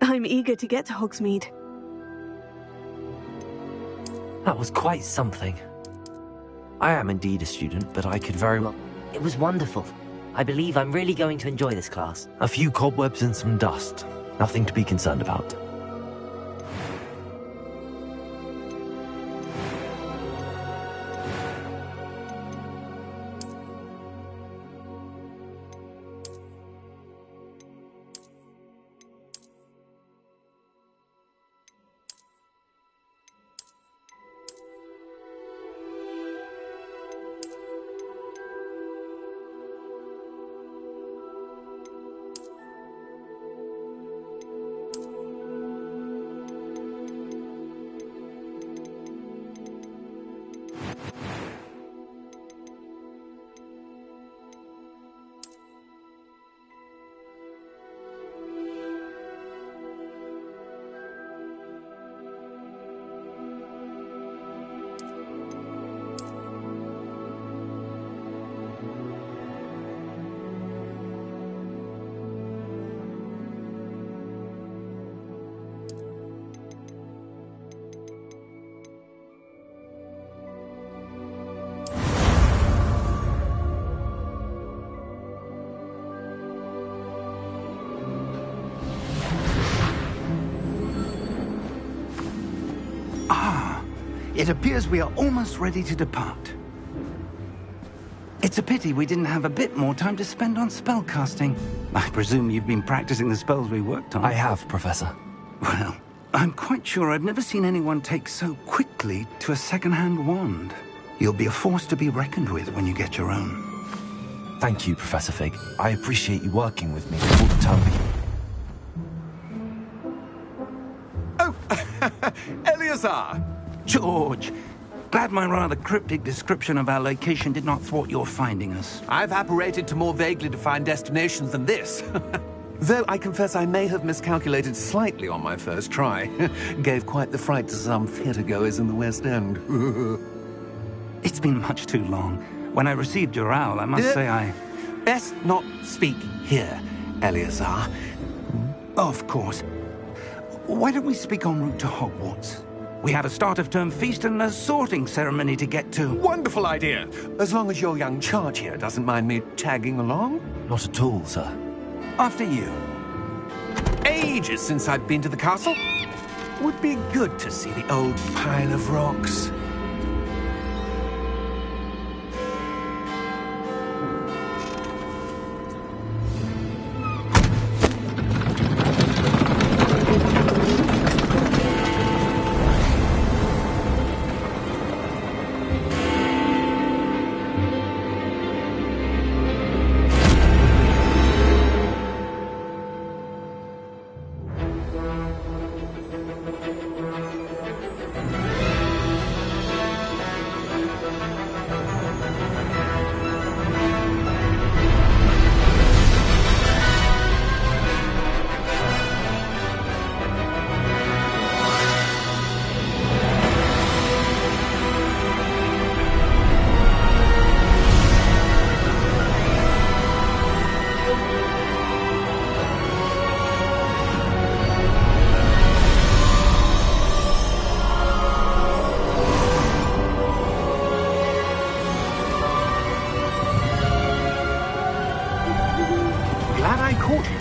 I'm eager to get to Hogsmeade. That was quite something. I am indeed a student, but I could very well... It was wonderful. I believe I'm really going to enjoy this class. A few cobwebs and some dust. Nothing to be concerned about. It appears we are almost ready to depart. It's a pity we didn't have a bit more time to spend on spellcasting. I presume you've been practicing the spells we worked on. I have, Professor. Well, I'm quite sure I've never seen anyone take so quickly to a second-hand wand. You'll be a force to be reckoned with when you get your own. Thank you, Professor Fig. I appreciate you working with me before the term begins. Oh, Eleazar! George, glad my rather cryptic description of our location did not thwart your finding us. I've apparated to more vaguely defined destinations than this. Though I confess I may have miscalculated slightly on my first try. Gave quite the fright to some theatre-goers in the West End. It's been much too long. When I received your owl, I must say I... Best not speak here, Eleazar. Of course. Why don't we speak en route to Hogwarts? We have a start-of-term feast and a sorting ceremony to get to. Wonderful idea! As long as your young charge here doesn't mind me tagging along. Not at all, sir. After you. Ages since I've been to the castle. Would be good to see the old pile of rocks.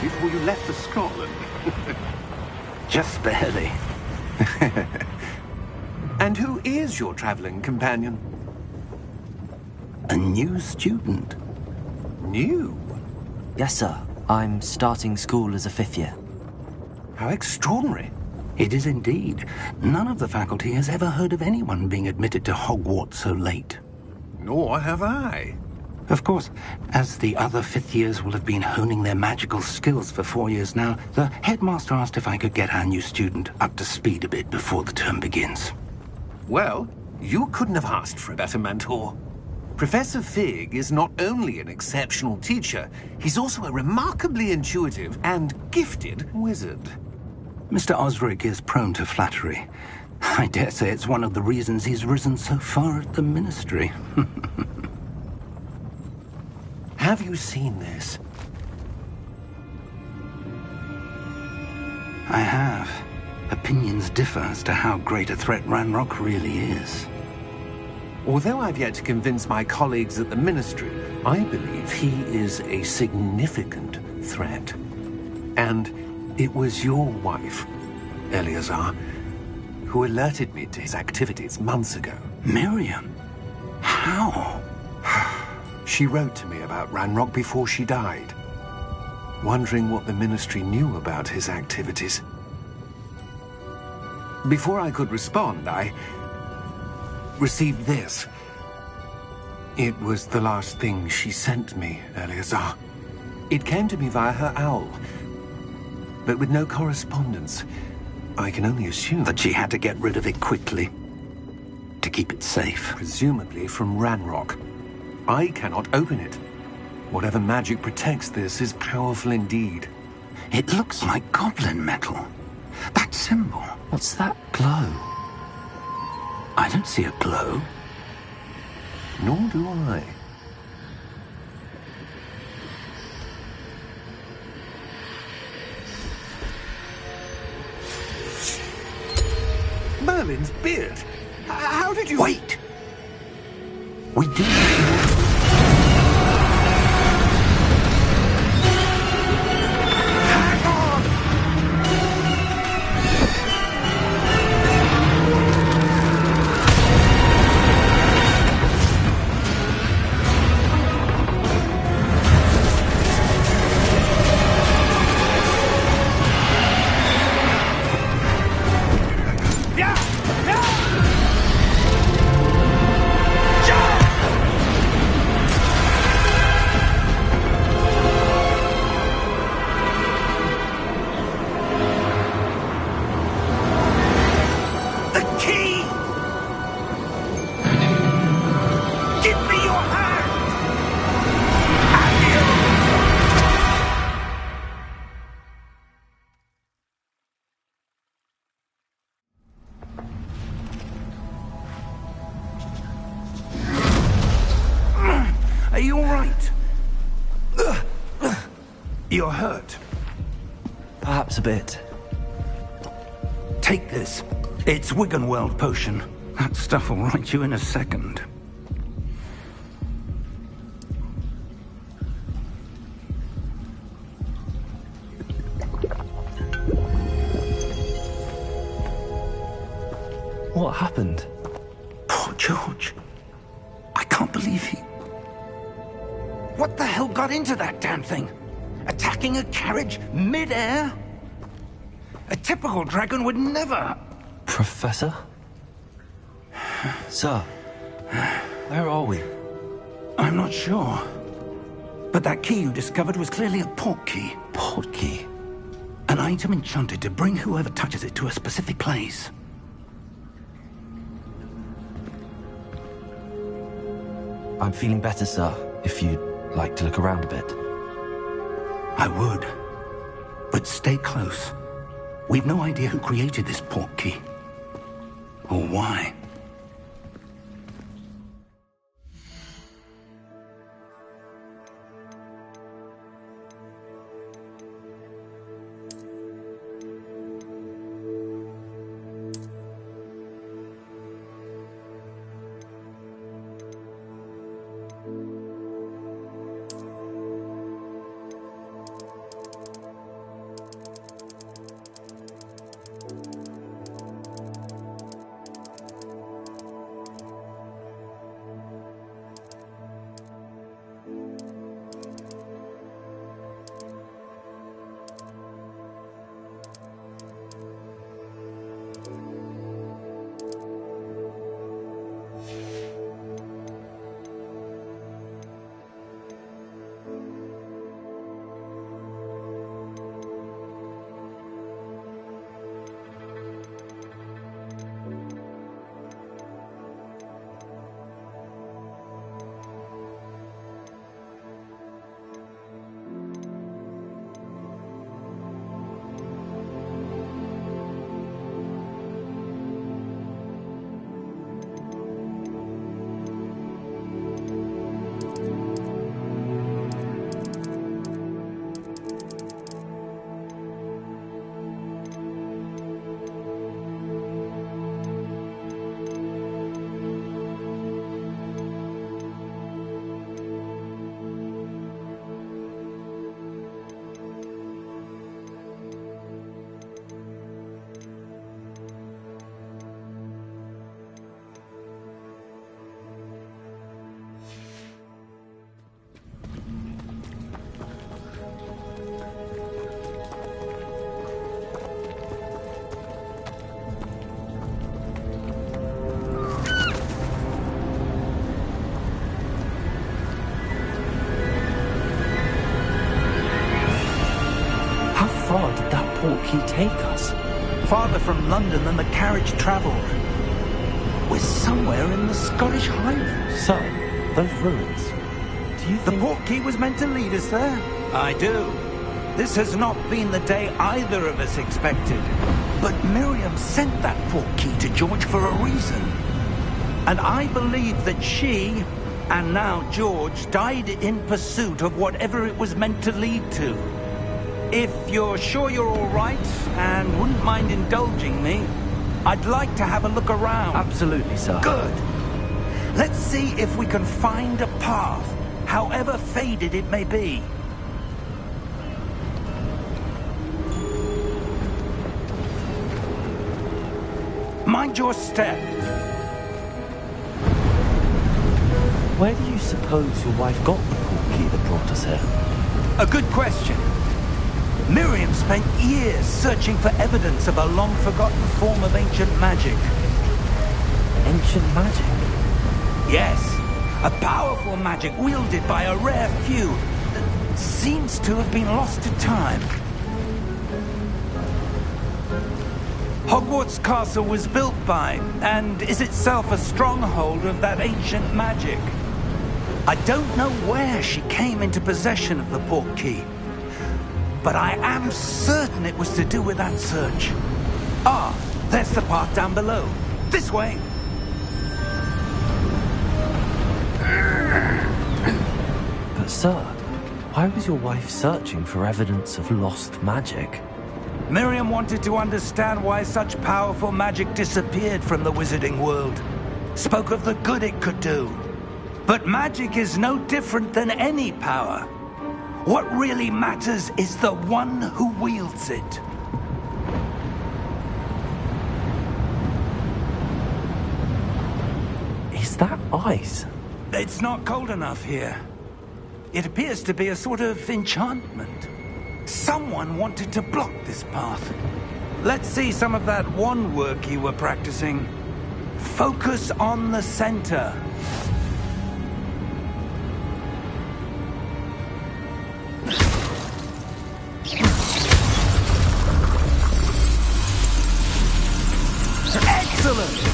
Before you left for Scotland. Just barely. And who is your traveling companion? A new student. New? Yes, sir. I'm starting school as a 5th year. How extraordinary. It is indeed. None of the faculty has ever heard of anyone being admitted to Hogwarts so late. Nor have I. Of course, as the other 5th years will have been honing their magical skills for 4 years now, the headmaster asked if I could get our new student up to speed a bit before the term begins. Well, you couldn't have asked for a better mentor. Professor Fig is not only an exceptional teacher, he's also a remarkably intuitive and gifted wizard. Mr. Osric is prone to flattery. I dare say it's one of the reasons he's risen so far at the ministry. Have you seen this? I have. Opinions differ as to how great a threat Ranrock really is. Although I've yet to convince my colleagues at the Ministry, I believe he is a significant threat. And it was your wife, Eleazar, who alerted me to his activities months ago. Miriam? How? She wrote to me about Ranrock before she died, wondering what the Ministry knew about his activities. Before I could respond, I received this. It was the last thing she sent me, Eleazar. It came to me via her owl, but with no correspondence. I can only assume That she had to get rid of it quickly, to keep it safe. presumably from Ranrock. I cannot open it. Whatever magic protects this is powerful indeed. It looks like goblin metal. That symbol. What's that glow? I don't see a glow. Nor do I. Merlin's beard! How did you... Wait! We do... Hang on! Are you all right? You're hurt. Perhaps a bit. Take this. It's Wiggenweld potion. That stuff will right you in a second. What happened? Poor George. I can't believe he... What the hell got into that damn thing? Attacking a carriage mid-air? A typical dragon would never... Professor? Sir, where are we? I'm not sure. But that key you discovered was clearly a port key. Port key? An item enchanted to bring whoever touches it to a specific place. I'm feeling better, sir, if you'd like to look around a bit. I would. But stay close. We've no idea who created this port key. Or why. far did that portkey take us? Farther from London than the carriage travelled. We're somewhere in the Scottish Highlands. So, those ruins. Do you The think... portkey was meant to lead us there? I do. This has not been the day either of us expected. But Miriam sent that portkey to George for a reason. And I believe that she, and now George, died in pursuit of whatever it was meant to lead to. If you're sure you're all right, and wouldn't mind indulging me, I'd like to have a look around. Absolutely, sir. Good. Let's see if we can find a path, however faded it may be. Mind your step. Where do you suppose your wife got the portkey that brought us here? A good question. Miriam spent years searching for evidence of a long-forgotten form of ancient magic. Ancient magic? Yes, a powerful magic wielded by a rare few that seems to have been lost to time. Hogwarts Castle was built by, and is itself a stronghold of that ancient magic. I don't know where she came into possession of the portkey, but I am certain it was to do with that search. Ah, there's the path down below. This way. But sir, why was your wife searching for evidence of lost magic? Miriam wanted to understand why such powerful magic disappeared from the wizarding world. Spoke of the good it could do. But magic is no different than any power. What really matters is the one who wields it. Is that ice? It's not cold enough here. It appears to be a sort of enchantment. Someone wanted to block this path. Let's see some of that wand work you were practicing. Focus on the center. Excellent!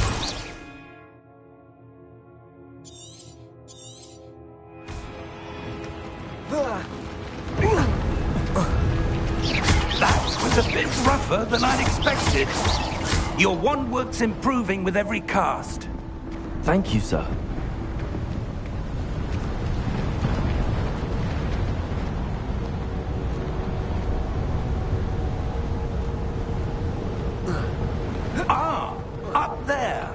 That was a bit rougher than I'd expected. Your wand work's improving with every cast. Thank you, sir. Ah, up there.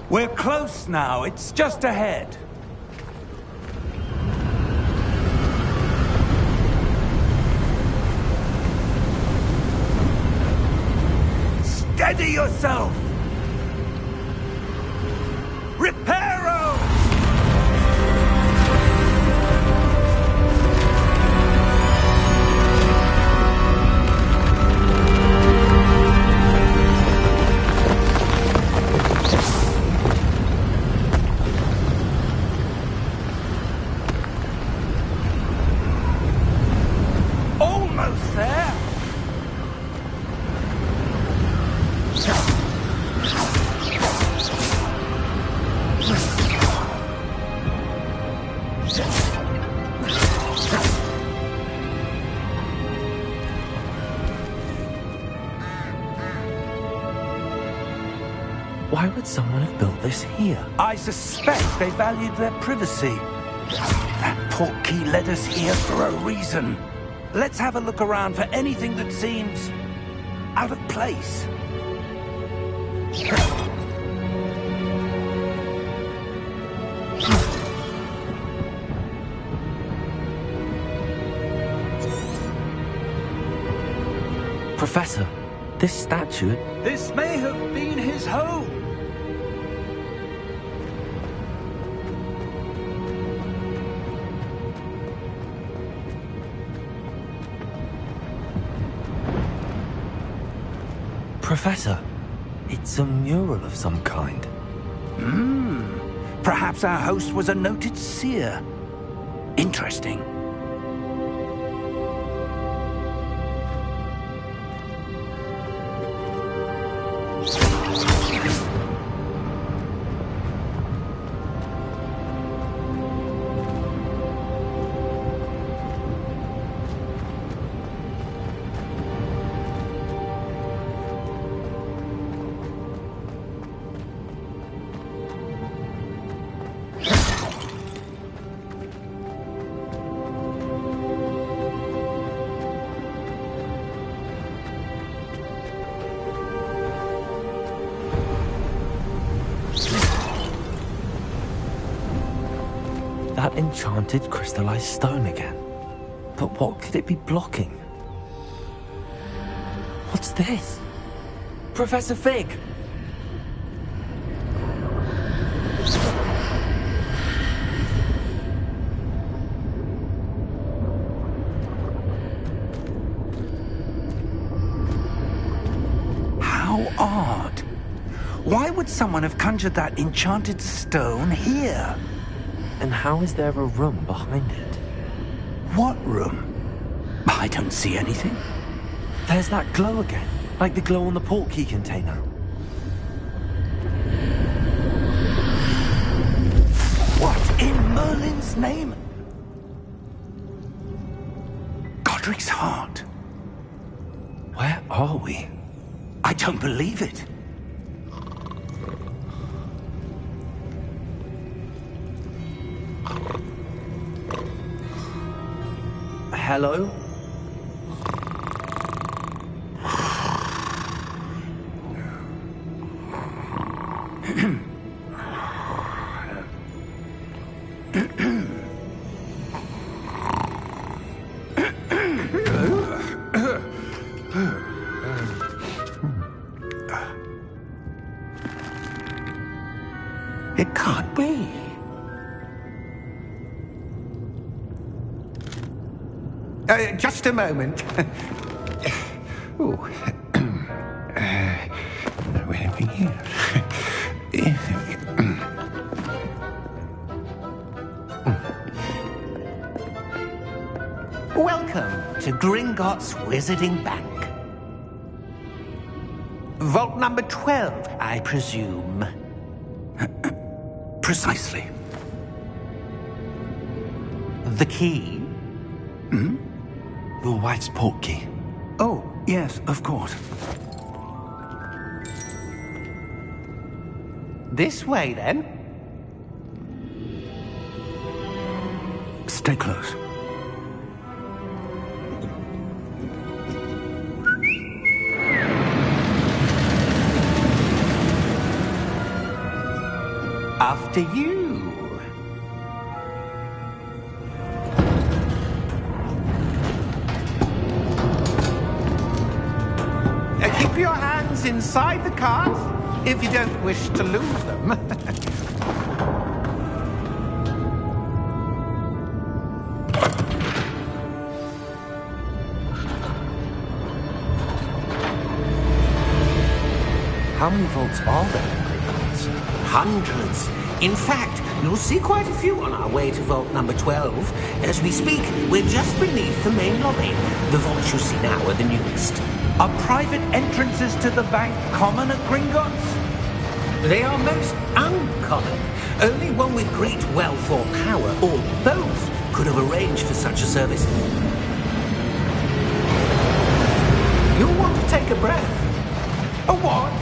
We're close now. It's just ahead. Steady yourself! Reparo! Almost there! Why would someone have built this here? I suspect they valued their privacy. That portkey led us here for a reason. Let's have a look around for anything that seems out of place. Professor, this statue... This may have been his home. Professor, it's a mural of some kind. Perhaps our host was a noted seer. Interesting. That enchanted crystallized stone again. But what could it be blocking? What's this? Professor Fig! How odd. Why would someone have conjured that enchanted stone here? And how is there a room behind it? What room? I don't see anything. There's that glow again, like the glow on the portkey container. What in Merlin's name? Godric's heart. Where are we? I don't believe it. Hello? It can't be. Just a moment. Oh. Where are we here? Welcome to Gringotts Wizarding Bank. Vault number 12, I presume. Precisely. The key? Your wife's portkey. Oh, yes, of course. This way, then. Stay close. After you. Keep your hands inside the cart if you don't wish to lose them. How many vaults are there in Gringotts? Hundreds. In fact, you'll see quite a few on our way to vault number 12. As we speak, we're just beneath the main lobby. The vaults you see now are the newest. Are private entrances to the bank common at Gringotts? They are most uncommon. Only one with great wealth or power, or both, could have arranged for such a service. You'll want to take a breath. A what?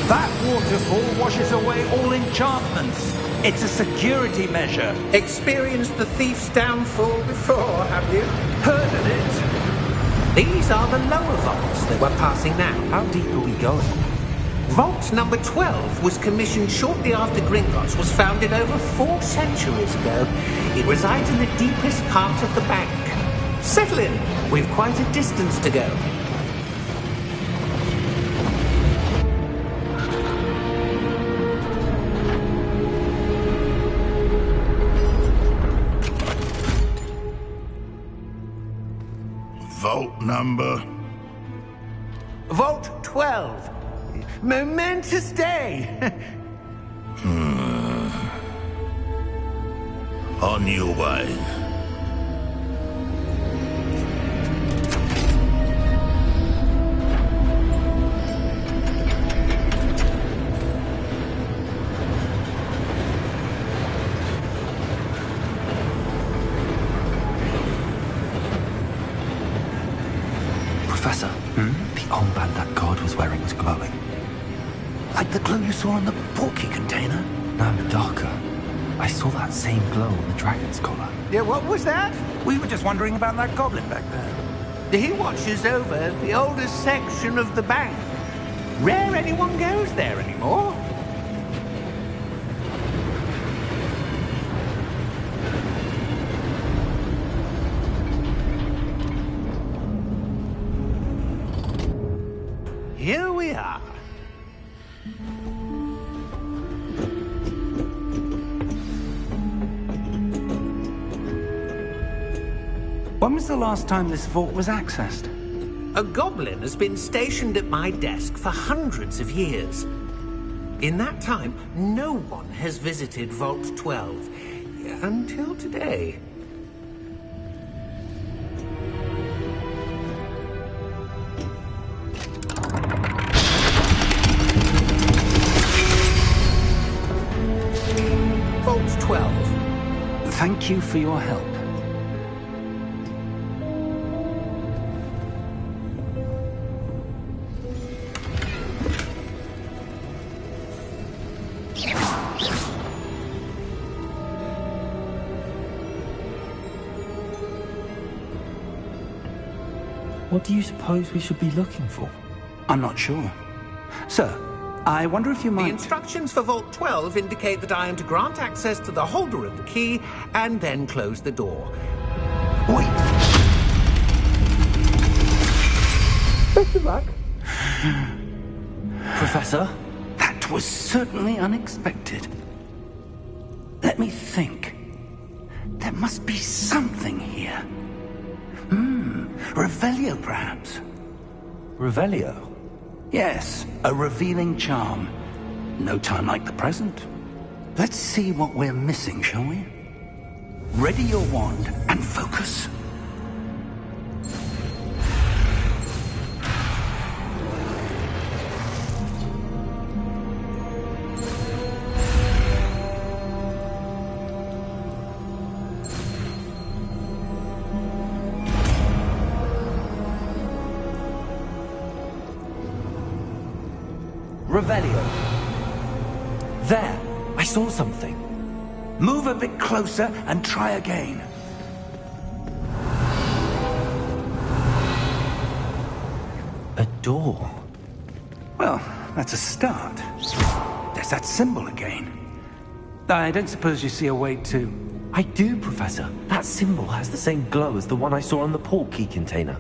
That waterfall washes away all enchantments. It's a security measure. Experienced the thief's downfall before, have you? Heard of it? These are the lower vaults that we're passing now. How deep are we going? Vault number 12 was commissioned shortly after Gringotts was founded over 4 centuries ago. It resides in the deepest part of the bank. Settle in. We've quite a distance to go. Vault number? Vault 12. Momentous day. On your way. Professor, the armband that guard was wearing was glowing. Like the glow you saw in the porky container? No, darker. I saw that same glow on the dragon's collar. Yeah, what was that? We were just wondering about that goblin back there. He watches over the oldest section of the bank. Rare anyone goes there anymore. Here we are. When was the last time this vault was accessed? A goblin has been stationed at my desk for hundreds of years. In that time, no one has visited Vault 12. Until today. Vault 12. Thank you for your help. What do you suppose we should be looking for? I'm not sure. Sir, I wonder if you The might... instructions for Vault 12 indicate that I am to grant access to the holder of the key and then close the door. Wait! Best of luck. Professor? That was certainly unexpected. Let me think. There must be something here. Revelio, perhaps? Revelio? Yes, a revealing charm. No time like the present. Let's see what we're missing, shall we? Ready your wand and focus. Revelio. There! I saw something. Move a bit closer and try again. A door. Well, that's a start. There's that symbol again. I don't suppose you see a way to... I do, Professor. That symbol has the same glow as the one I saw on the port key container.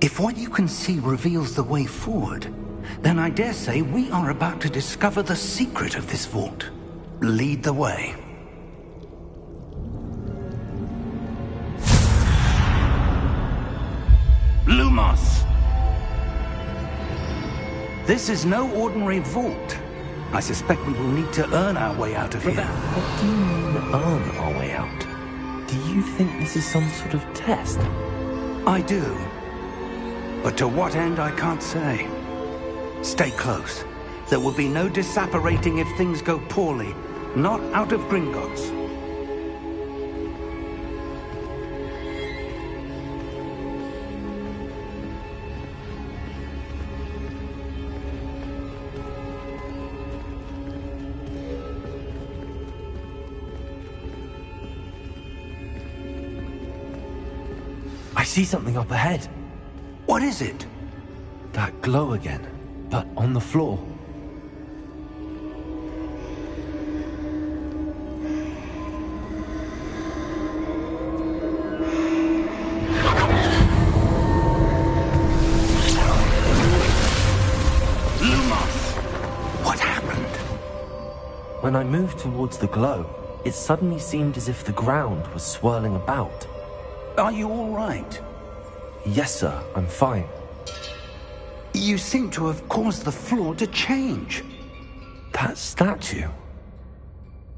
If what you can see reveals the way forward, then I dare say we are about to discover the secret of this vault. Lead the way. Lumos! This is no ordinary vault. I suspect we will need to earn our way out of here. What do you mean, earn our way out? Do you think this is some sort of test? I do. But to what end, I can't say. Stay close. There will be no disapparating if things go poorly. Not out of Gringotts. I see something up ahead. What is it? That glow again, but on the floor. When I moved towards the glow, it suddenly seemed as if the ground was swirling about. Are you all right? Yes, sir, I'm fine. You seem to have caused the floor to change. That statue?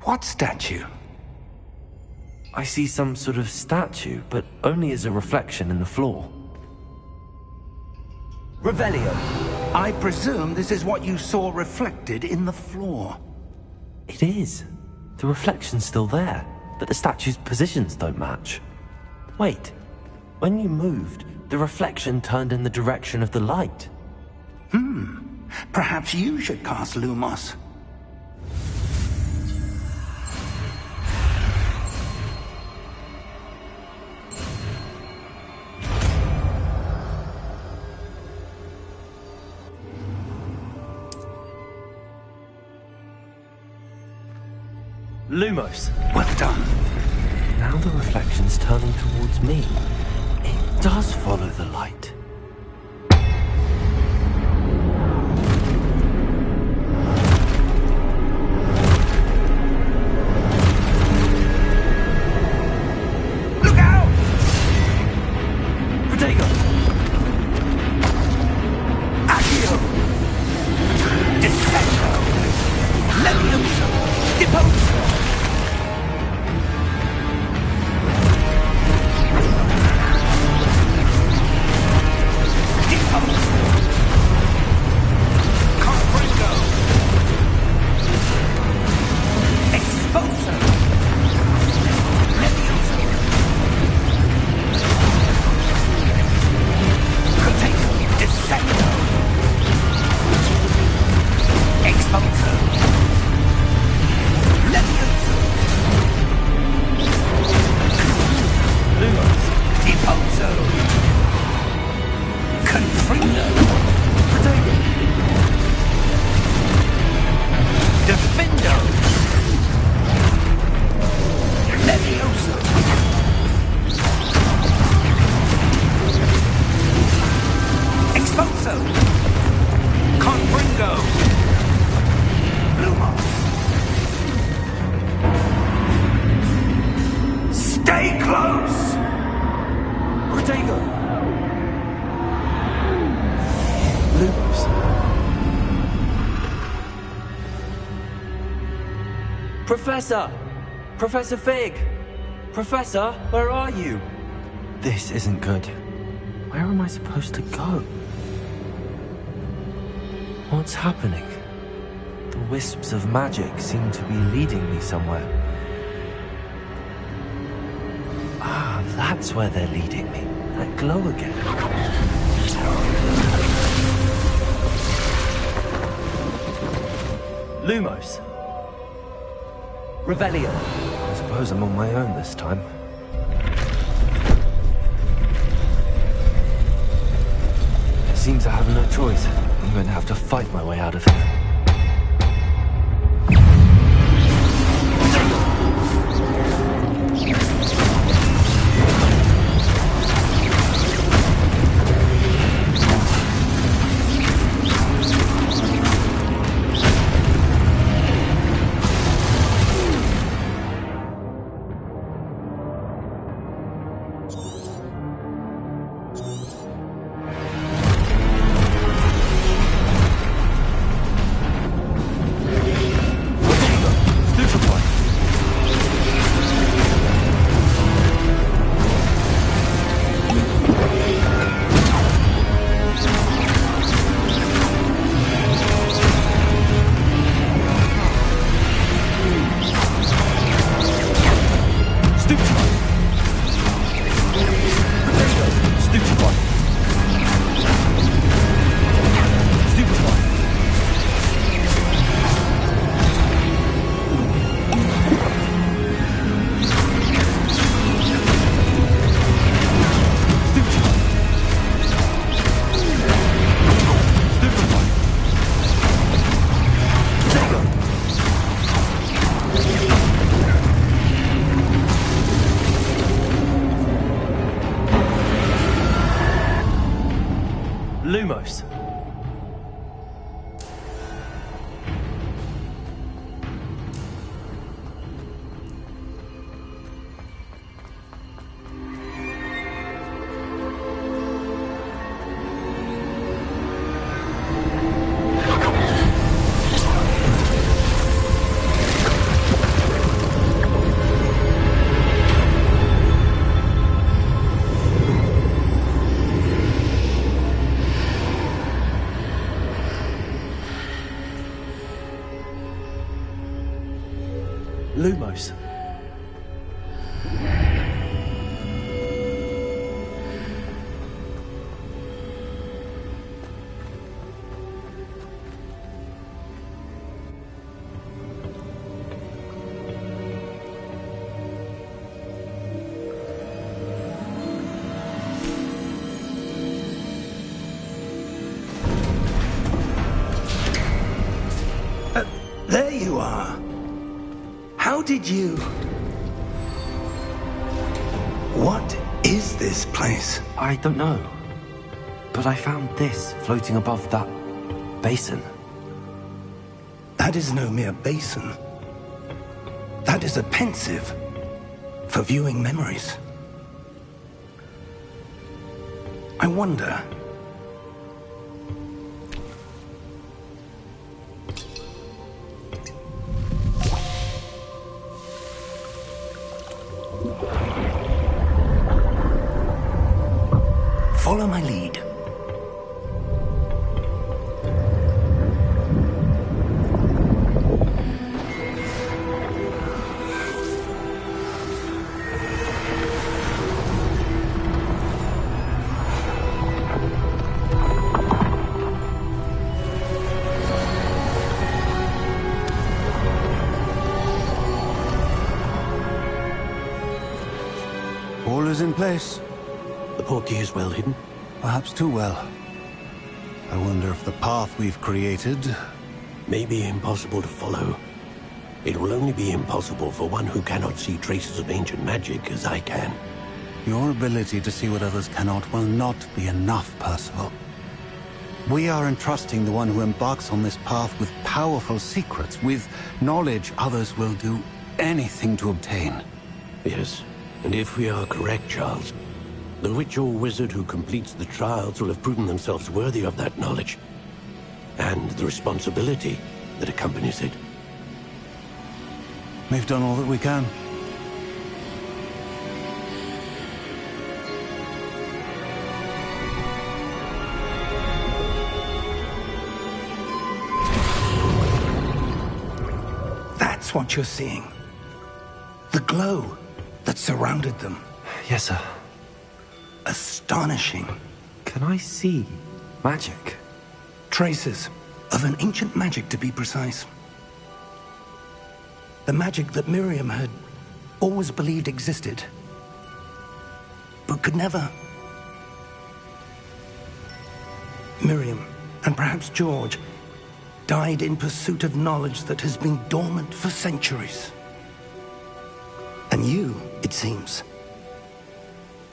What statue? I see some sort of statue, but only as a reflection in the floor. Revelio, I presume this is what you saw reflected in the floor. It is. The reflection's still there, but the statue's positions don't match. Wait, when you moved, the reflection turned in the direction of the light. Perhaps you should cast Lumos. Lumos! Well done. Now the reflection's turning towards me. It does follow the light. Look out! Protego! Accio! Descendo! Levioso! Deposo! Professor! Professor Fig! Professor, where are you? This isn't good. Where am I supposed to go? What's happening? The wisps of magic seem to be leading me somewhere. Ah, that's where they're leading me. That glow again. Lumos! Revelio. I suppose I'm on my own this time. It seems I have no choice. I'm going to have to fight my way out of here. Lumos. close. There you are. How did you... What is this place? I don't know. But I found this floating above that basin. That is no mere basin. That is a pensive for viewing memories. I wonder... Follow my lead. All is in place. The portkey is well hidden. Perhaps too well. I wonder if the path we've created... May be impossible to follow. It will only be impossible for one who cannot see traces of ancient magic as I can. Your ability to see what others cannot will not be enough, Percival. We are entrusting the one who embarks on this path with powerful secrets, with knowledge others will do anything to obtain. Yes, and if we are correct, Charles, the witch or wizard who completes the trials will have proven themselves worthy of that knowledge, and the responsibility that accompanies it. We've done all that we can. That's what you're seeing. The glow that surrounded them. Yes, sir. Astonishing. Can I see magic? Traces of an ancient magic, to be precise. The magic that Miriam had always believed existed, but could never. Miriam, and perhaps George, died in pursuit of knowledge that has been dormant for centuries. And you, it seems,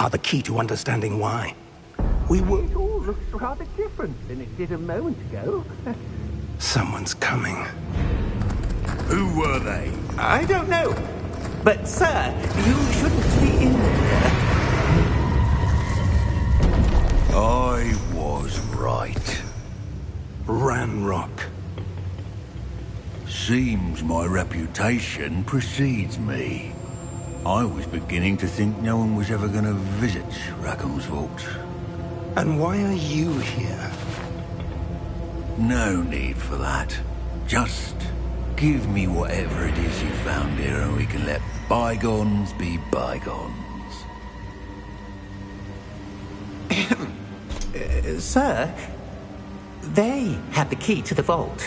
are the key to understanding why. It all looks rather different than it did a moment ago. Someone's coming. Who were they? I don't know. But, sir, you shouldn't be in here. I was right. Ranrock. Seems my reputation precedes me. I was beginning to think no one was ever going to visit Rackham's vault. And why are you here? No need for that. Just give me whatever it is you found here and we can let bygones be bygones. Sir, they had the key to the vault.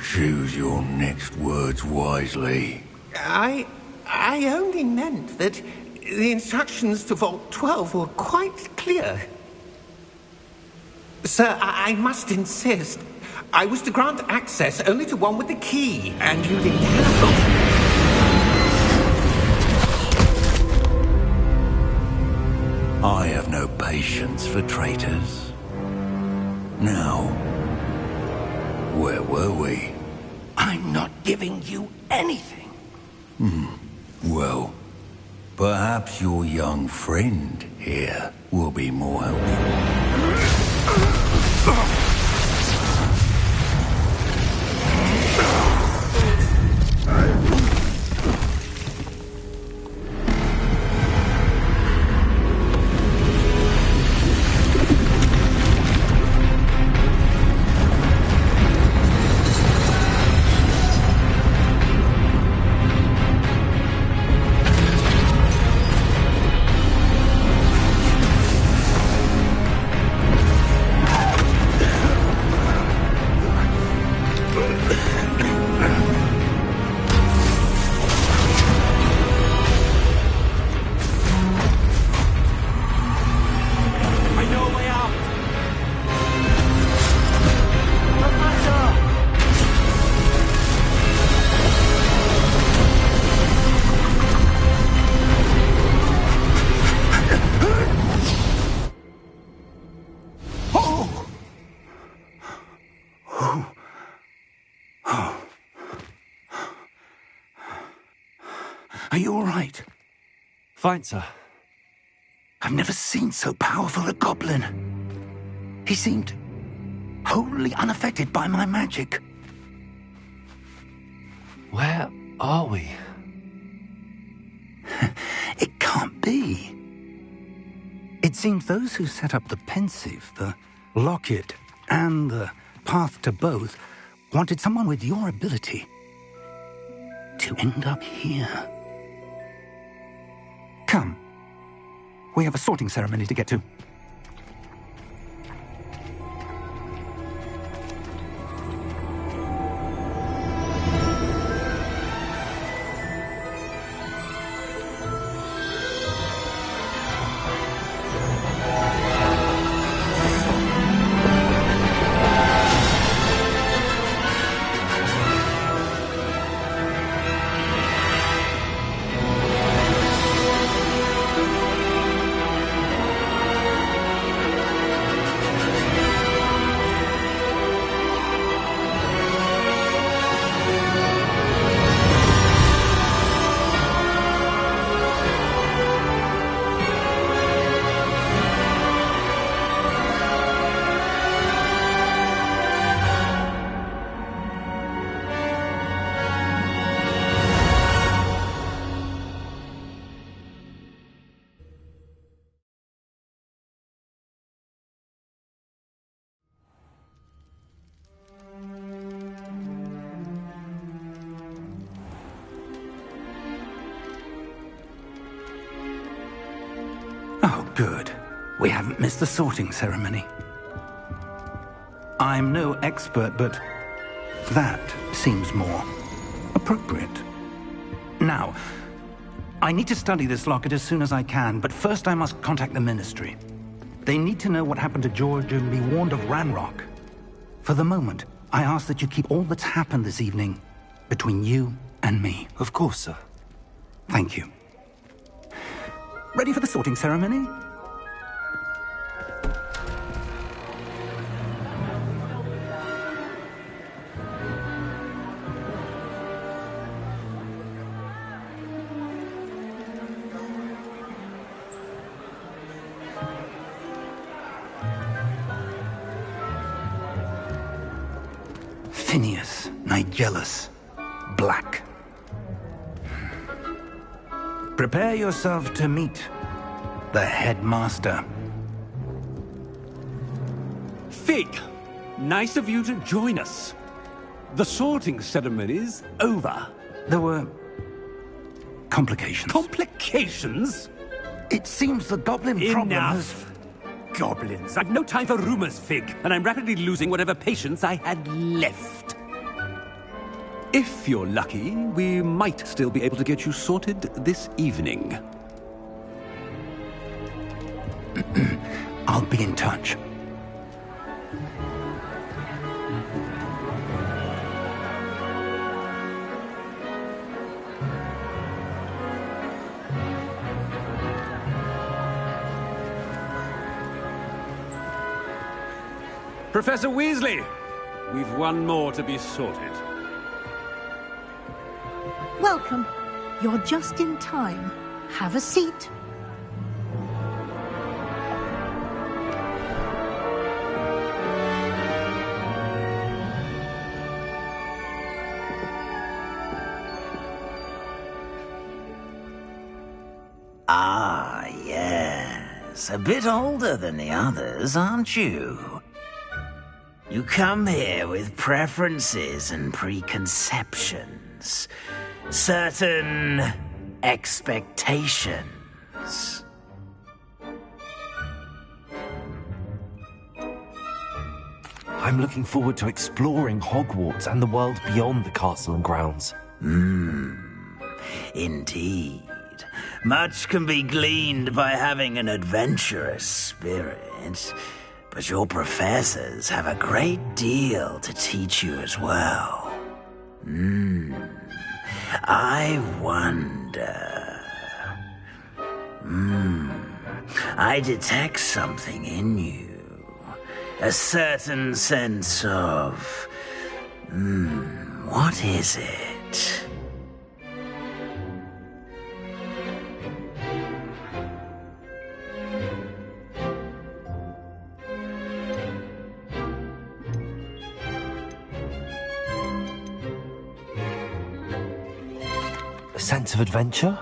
Choose your next words wisely. I only meant that the instructions to Vault 12 were quite clear. Sir, I must insist. I was to grant access only to one with the key, and you didn't have I have no patience for traitors. Now, where were we? I'm not giving you anything. Well, perhaps your young friend here will be more helpful. Are you all right? Fine, sir. I've never seen so powerful a goblin. He seemed wholly unaffected by my magic. Where are we? It can't be. It seems those who set up the pensive, the locket, and the path to both wanted someone with your ability to end up here. Come. We have a sorting ceremony to get to. Oh, good. We haven't missed the sorting ceremony. I'm no expert, but that seems more appropriate. Now, I need to study this locket as soon as I can, but first I must contact the Ministry. They need to know what happened to George and be warned of Ranrock. For the moment, I ask that you keep all that's happened this evening between you and me. Of course, sir. Thank you. Ready for the sorting ceremony? Phineas, Nigellus, Black. Prepare yourself to meet the headmaster. Fig, nice of you to join us. The sorting ceremony's over. There were complications. Complications? It seems the goblin problem has... Enough. Goblins. I've no time for rumors, Fig, and I'm rapidly losing whatever patience I had left. If you're lucky, we might still be able to get you sorted this evening. I'll be in touch. Professor Weasley, we've one more to be sorted. Welcome. You're just in time. Have a seat. Ah, yes. A bit older than the others, aren't you? You come here with preferences and preconceptions. Certain expectations. I'm looking forward to exploring Hogwarts and the world beyond the castle and grounds. Indeed. Much can be gleaned by having an adventurous spirit, but your professors have a great deal to teach you as well. I wonder... I detect something in you. A certain sense of... what is it? sense of adventure?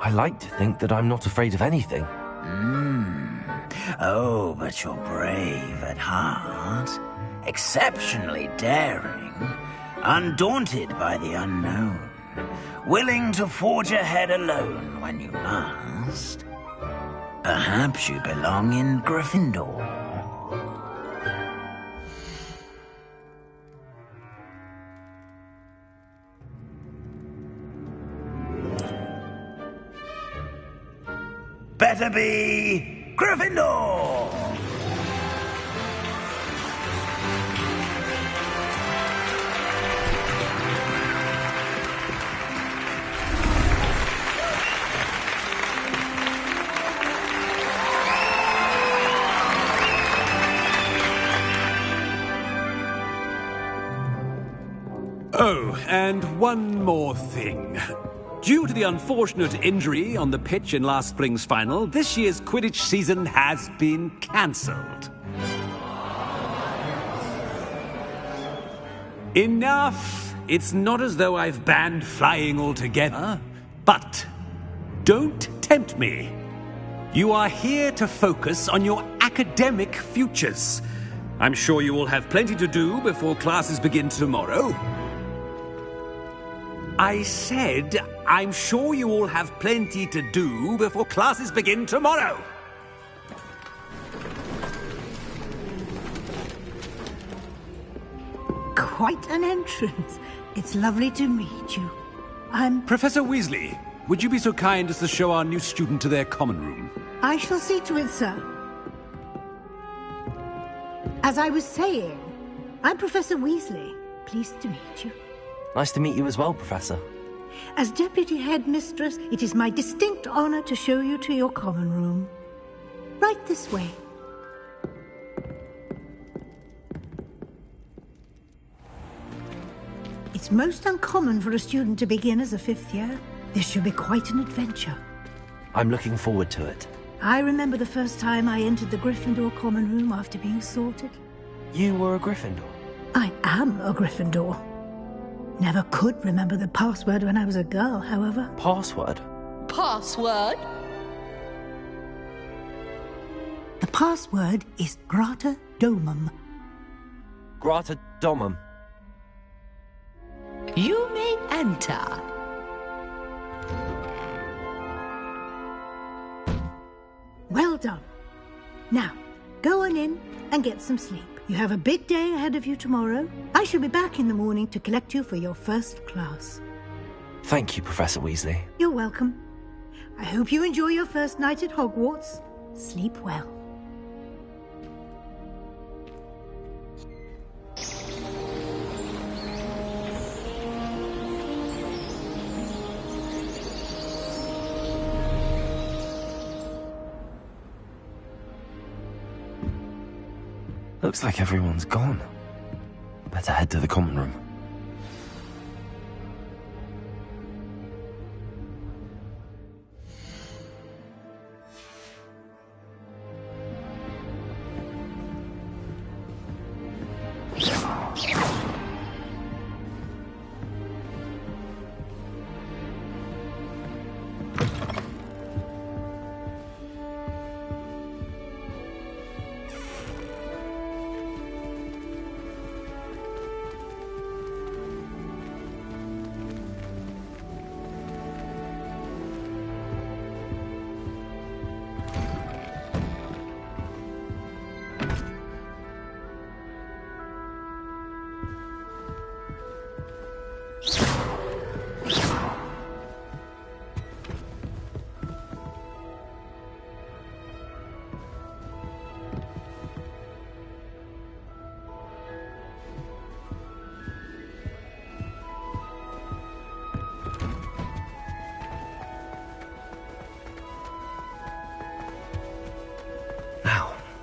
I like to think that I'm not afraid of anything. Oh, but you're brave at heart. Exceptionally daring. Undaunted by the unknown. Willing to forge ahead alone when you must. Perhaps you belong in Gryffindor. Better be Gryffindor! Oh, and one more thing. Due to the unfortunate injury on the pitch in last spring's final, this year's Quidditch season has been cancelled. Enough! It's not as though I've banned flying altogether, but don't tempt me. You are here to focus on your academic futures. I'm sure you will have plenty to do before classes begin tomorrow. I said, I'm sure you all have plenty to do before classes begin tomorrow. Quite an entrance. It's lovely to meet you. I'm... Professor Weasley, would you be so kind as to show our new student to their common room? I shall see to it, sir. As I was saying, I'm Professor Weasley. Pleased to meet you. Nice to meet you as well, Professor. As Deputy Headmistress, it is my distinct honor to show you to your common room. Right this way. It's most uncommon for a student to begin as a fifth year. This should be quite an adventure. I'm looking forward to it. I remember the first time I entered the Gryffindor common room after being sorted. You were a Gryffindor? I am a Gryffindor. Never could remember the password when I was a girl, however. Password? Password? The password is Grata Domum. Grata Domum. You may enter. Well done. Now, go on in and get some sleep. You have a big day ahead of you tomorrow. I shall be back in the morning to collect you for your first class. Thank you, Professor Weasley. You're welcome. I hope you enjoy your first night at Hogwarts. Sleep well. Looks like everyone's gone. Better head to the common room.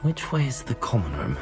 Which way is the common room?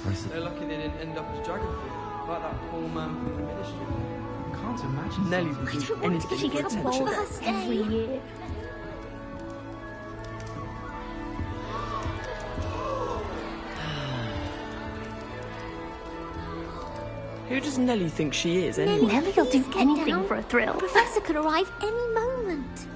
They're lucky they didn't end up as Dragonfly, like that poor man from the ministry. I can't imagine Nelly would do anything She for gets attention. worse every year. Who does Nelly think she is, anyway? Nelly'll do anything down. for a thrill. The Professor could arrive any moment.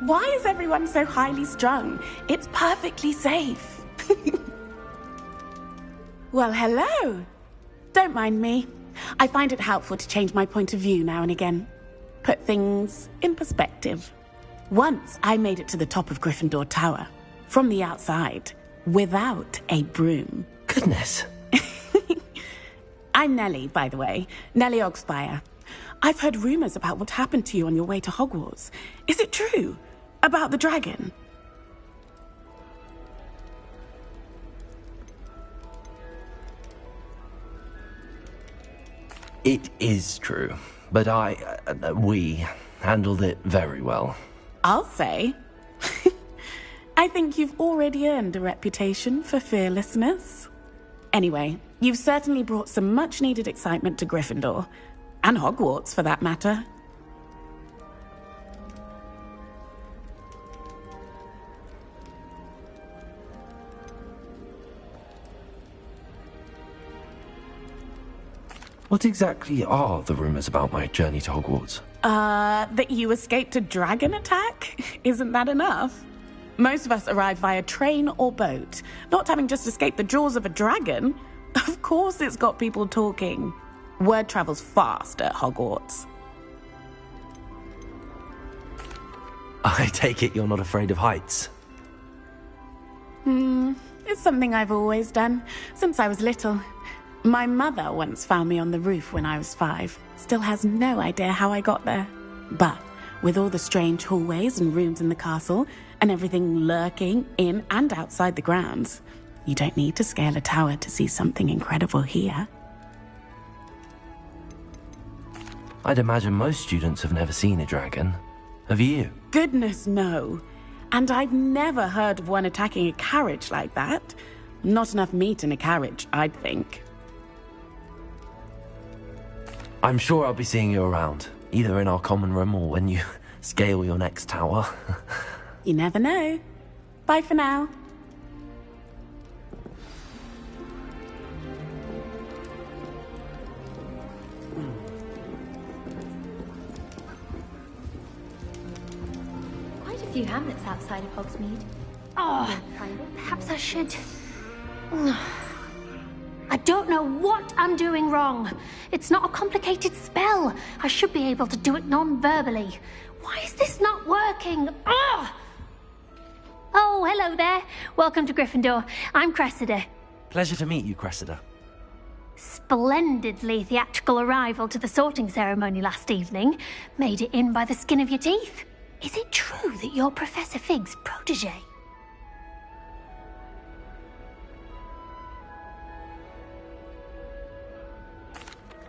Why is everyone so highly strung? It's perfectly safe. Well, hello. Don't mind me. I find it helpful to change my point of view now and again. Put things in perspective. Once I made it to the top of Gryffindor Tower, from the outside, without a broom. Goodness. I'm Nellie, by the way. Nellie Ogspire. I've heard rumors about what happened to you on your way to Hogwarts. Is it true? About the dragon? It is true, but we handled it very well. I'll say. I think you've already earned a reputation for fearlessness. Anyway, you've certainly brought some much-needed excitement to Gryffindor. And Hogwarts, for that matter. What exactly are the rumors about my journey to Hogwarts? That you escaped a dragon attack? Isn't that enough? Most of us arrive via train or boat, not having just escaped the jaws of a dragon. Of course it's got people talking. Word travels fast at Hogwarts. I take it you're not afraid of heights? It's something I've always done, since I was little. My mother once found me on the roof when I was 5. Still has no idea how I got there. But with all the strange hallways and rooms in the castle, and everything lurking in and outside the grounds, you don't need to scale a tower to see something incredible here. I'd imagine most students have never seen a dragon. Have you? Goodness, no. And I've never heard of one attacking a carriage like that. Not enough meat in a carriage, I'd think. I'm sure I'll be seeing you around, either in our common room or when you scale your next tower. You never know. Bye for now. Quite a few hamlets outside of Hogsmeade. Oh, perhaps I should... I don't know what I'm doing wrong. It's not a complicated spell. I should be able to do it non-verbally. Why is this not working? Ugh! Oh, hello there. Welcome to Gryffindor. I'm Cressida. Pleasure to meet you, Cressida. Splendidly theatrical arrival to the sorting ceremony last evening. Made it in by the skin of your teeth. Is it true that you're Professor Fig's protege?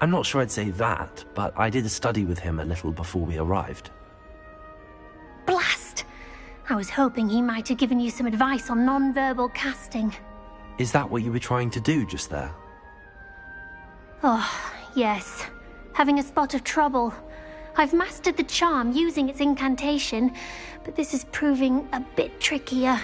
I'm not sure I'd say that, but I did study with him a little before we arrived. Blast! I was hoping he might have given you some advice on non-verbal casting. Is that what you were trying to do just there? Oh, yes. Having a spot of trouble. I've mastered the charm using its incantation, but this is proving a bit trickier.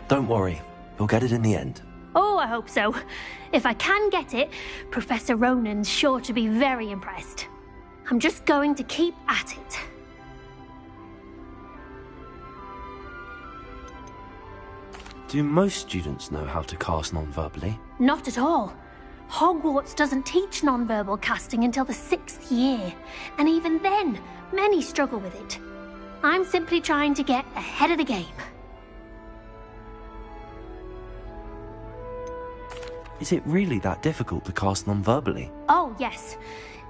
Don't worry, you'll get it in the end. Oh, I hope so. If I can get it, Professor Ronan's sure to be very impressed. I'm just going to keep at it. Do most students know how to cast non-verbally? Not at all. Hogwarts doesn't teach non-verbal casting until the 6th year, and even then, many struggle with it. I'm simply trying to get ahead of the game. Is it really that difficult to cast non-verbally? Oh, yes.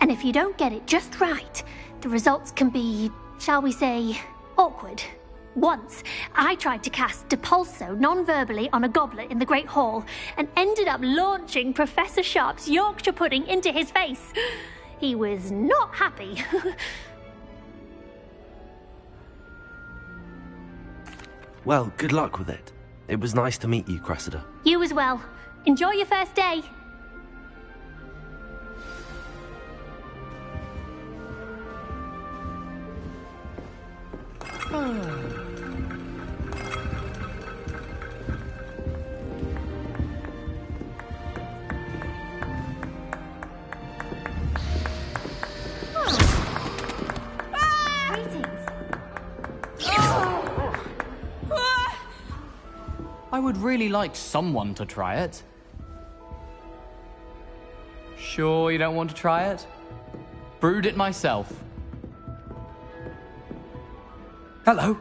And if you don't get it just right, the results can be, shall we say, awkward. Once, I tried to cast Depulso non-verbally on a goblet in the Great Hall and ended up launching Professor Sharp's Yorkshire pudding into his face. He was not happy. Well, good luck with it. It was nice to meet you, Cressida. You as well. Enjoy your first day. I would really like someone to try it. Sure you don't want to try it? Brewed it myself. Hello,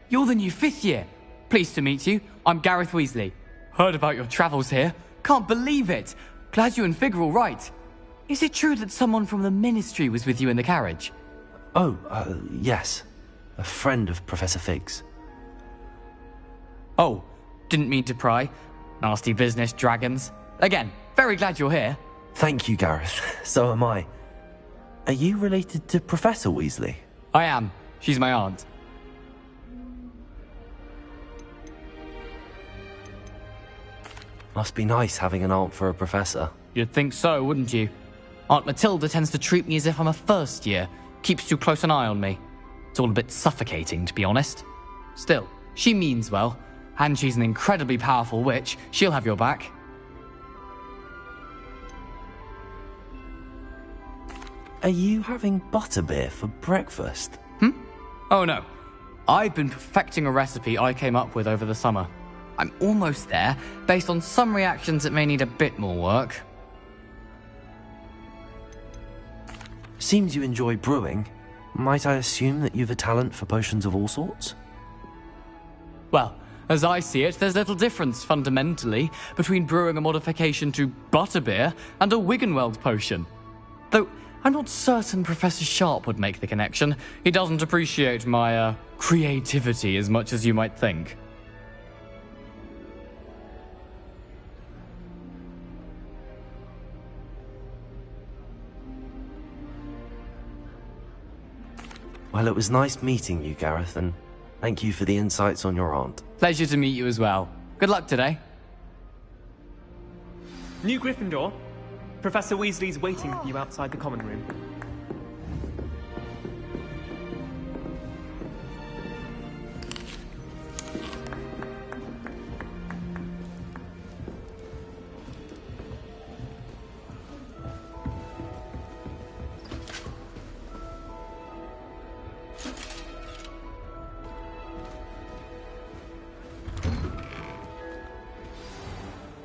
you're the new 5th year. Pleased to meet you. I'm Gareth Weasley. Heard about your travels here. Can't believe it. Glad you and Fig are all right. Is it true that someone from the Ministry was with you in the carriage? Oh, yes. A friend of Professor Fig's. Oh, didn't mean to pry. Nasty business, dragons. Again, very glad you're here. Thank you, Gareth. So am I. Are you related to Professor Weasley? I am. She's my aunt. Must be nice having an aunt for a professor. You'd think so, wouldn't you? Aunt Matilda tends to treat me as if I'm a first year. Keeps too close an eye on me. It's all a bit suffocating, to be honest. Still, she means well. And she's an incredibly powerful witch. She'll have your back. Are you having butterbeer for breakfast? Oh no. I've been perfecting a recipe I came up with over the summer. I'm almost there, based on some reactions that may need a bit more work. Seems you enjoy brewing. Might I assume that you've a talent for potions of all sorts? Well, as I see it, there's little difference, fundamentally, between brewing a modification to butterbeer and a Wiggenweld potion. Though, I'm not certain Professor Sharp would make the connection. He doesn't appreciate my, creativity as much as you might think. Well, it was nice meeting you, Gareth, and thank you for the insights on your aunt. Pleasure to meet you as well. Good luck today. New Gryffindor. Professor Weasley's waiting for you outside the common room.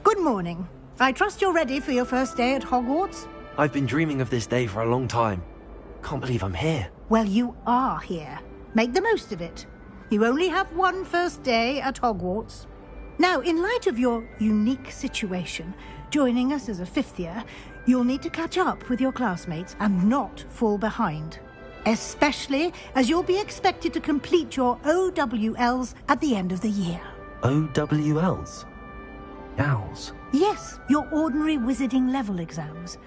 Good morning. I trust you're ready for your first day at Hogwarts? I've been dreaming of this day for a long time. Can't believe I'm here. Well, you are here. Make the most of it. You only have one first day at Hogwarts. Now, in light of your unique situation, joining us as a 5th year, you'll need to catch up with your classmates and not fall behind. Especially as you'll be expected to complete your OWLs at the end of the year. OWLs? Owls? Yes, your ordinary wizarding level exams.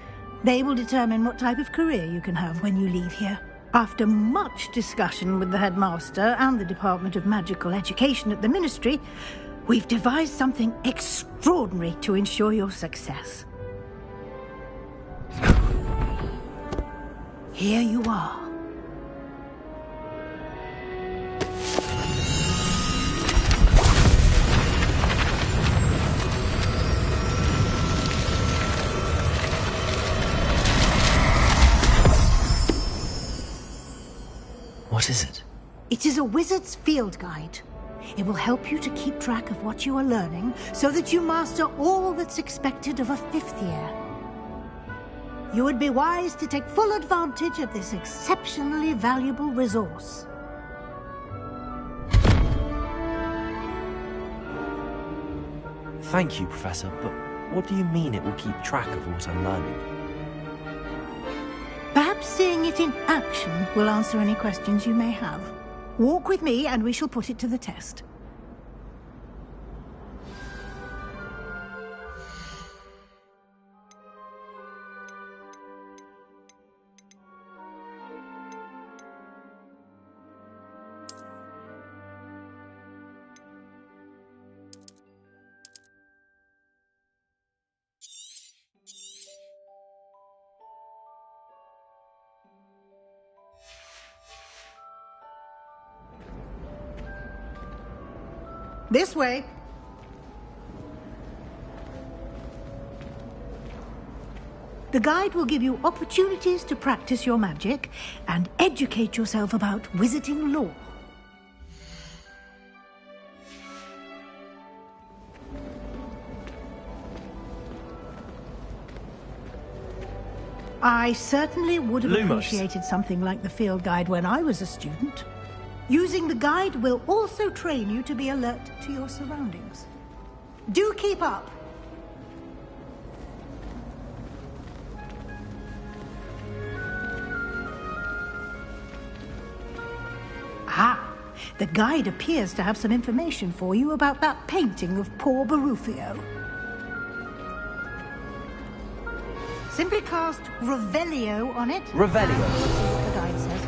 They will determine what type of career you can have when you leave here. After much discussion with the headmaster and the Department of Magical Education at the Ministry, we've devised something extraordinary to ensure your success. Here you are. What is it? It is a wizard's field guide. It will help you to keep track of what you are learning so that you master all that's expected of a 5th year. You would be wise to take full advantage of this exceptionally valuable resource. Thank you, Professor, but what do you mean it will keep track of what I'm learning? Perhaps seeing it in action will answer any questions you may have. Walk with me and we shall put it to the test. This way. The guide will give you opportunities to practice your magic and educate yourself about wizarding lore. I certainly would have appreciated something like the field guide when I was a student. Using the guide will also train you to be alert to your surroundings. Do keep up! Ah, the guide appears to have some information for you about that painting of poor Barufio. Simply cast Revelio on it. Revelio. And see what the guide says.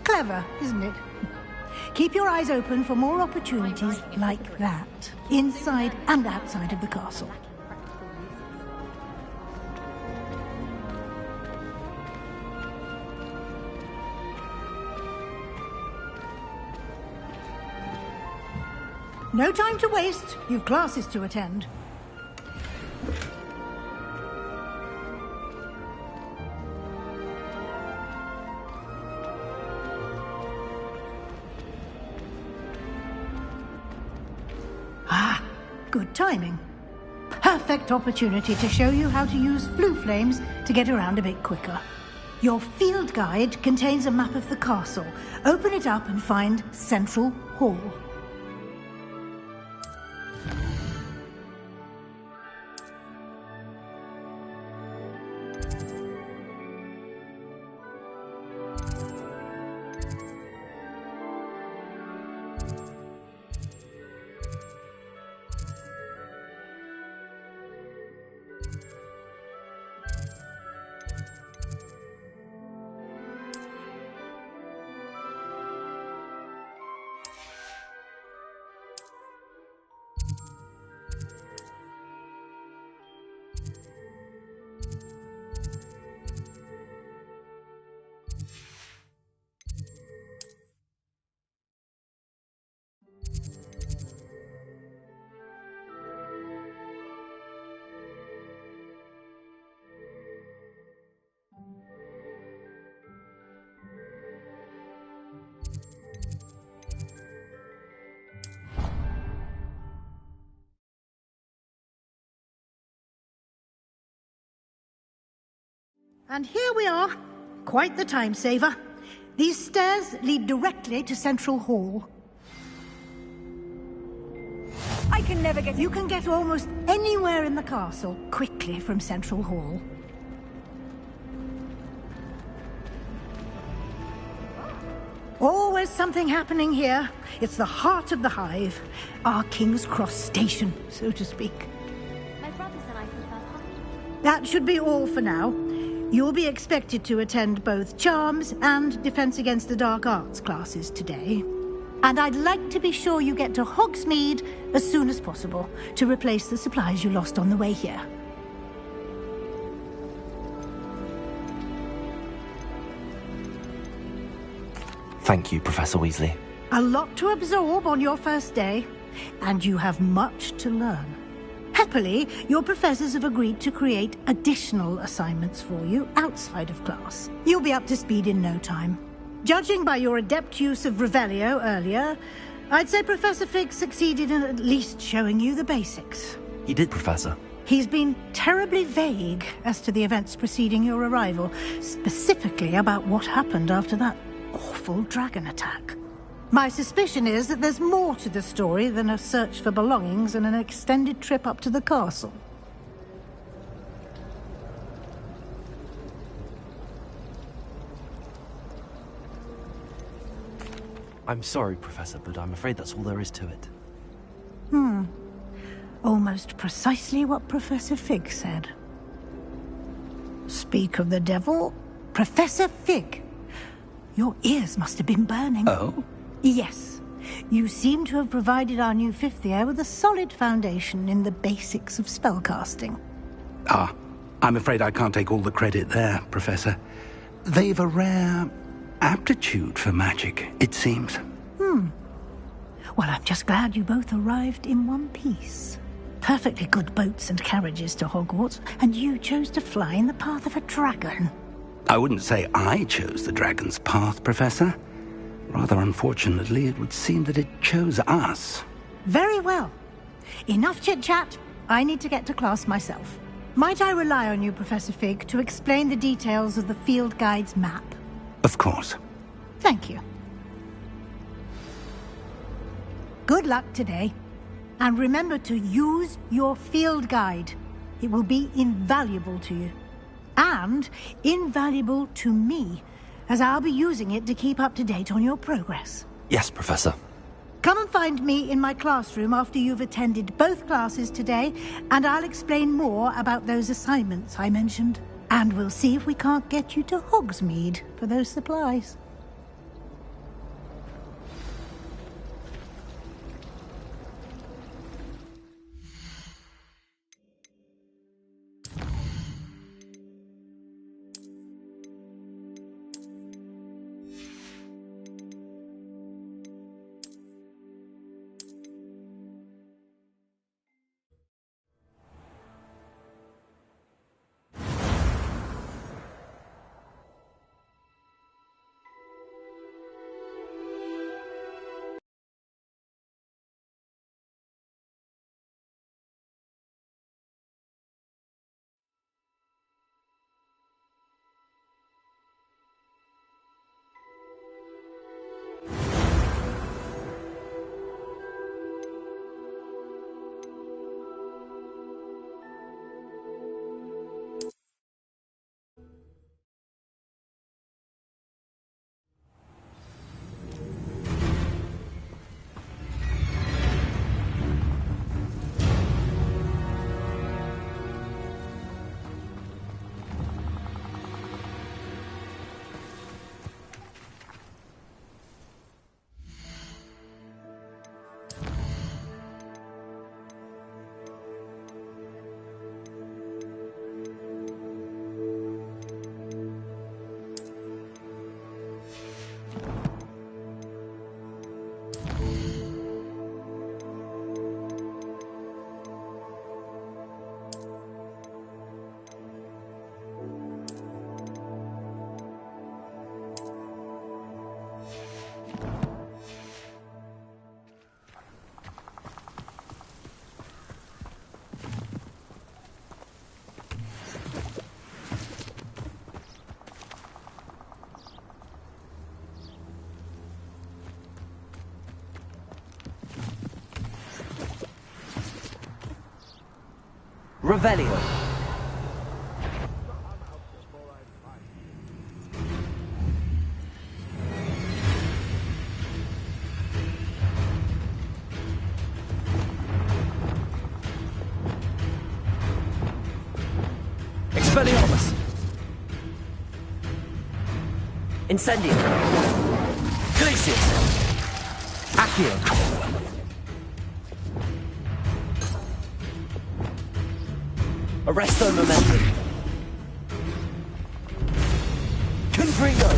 Clever, isn't it? Keep your eyes open for more opportunities like that, inside and outside of the castle. No time to waste. You've classes to attend. Ah, good timing. Perfect opportunity to show you how to use flue flames to get around a bit quicker. Your field guide contains a map of the castle. Open it up and find Central Hall. And here we are. Quite the time saver. These stairs lead directly to Central Hall. I can never get... You can get almost anywhere in the castle quickly from Central Hall. Always always something happening here. It's the heart of the hive. Our King's Cross station, so to speak. My brothers and I prefer hunting. That should be all for now. You'll be expected to attend both Charms and Defense Against the Dark Arts classes today. And I'd like to be sure you get to Hogsmeade as soon as possible to replace the supplies you lost on the way here. Thank you, Professor Weasley. A lot to absorb on your first day, and you have much to learn. Happily, your professors have agreed to create additional assignments for you outside of class. You'll be up to speed in no time. Judging by your adept use of Revelio earlier, I'd say Professor Fig succeeded in at least showing you the basics. He did, Professor. He's been terribly vague as to the events preceding your arrival, specifically about what happened after that awful dragon attack. My suspicion is that there's more to the story than a search for belongings and an extended trip up to the castle. I'm sorry, Professor, but I'm afraid that's all there is to it. Almost precisely what Professor Fig said. Speak of the devil, Professor Fig. Your ears must have been burning. Oh? Yes. You seem to have provided our new fifth year with a solid foundation in the basics of spellcasting. Ah, I'm afraid I can't take all the credit there, Professor. They've a rare aptitude for magic, it seems. Well, I'm just glad you both arrived in one piece. Perfectly good boats and carriages to Hogwarts, and you chose to fly in the path of a dragon. I wouldn't say I chose the dragon's path, Professor. Rather unfortunately, it would seem that it chose us. Very well. Enough chit-chat. I need to get to class myself. Might I rely on you, Professor Fig, to explain the details of the field guide's map? Of course. Thank you. Good luck today. And remember to use your field guide. It will be invaluable to you. And invaluable to me, as I'll be using it to keep up to date on your progress. Yes, Professor. Come and find me in my classroom after you've attended both classes today, and I'll explain more about those assignments I mentioned. And we'll see if we can't get you to Hogsmeade for those supplies. Revelio. Incendio. Glacius. Accio. Arresto Momentum. Confringo.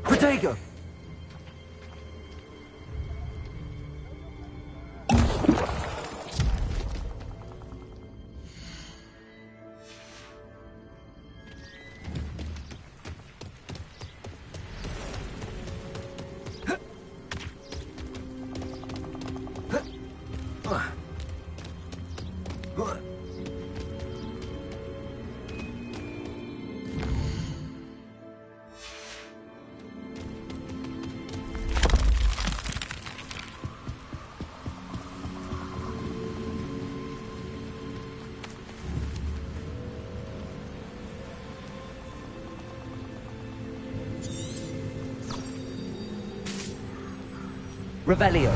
Protego! Revelio.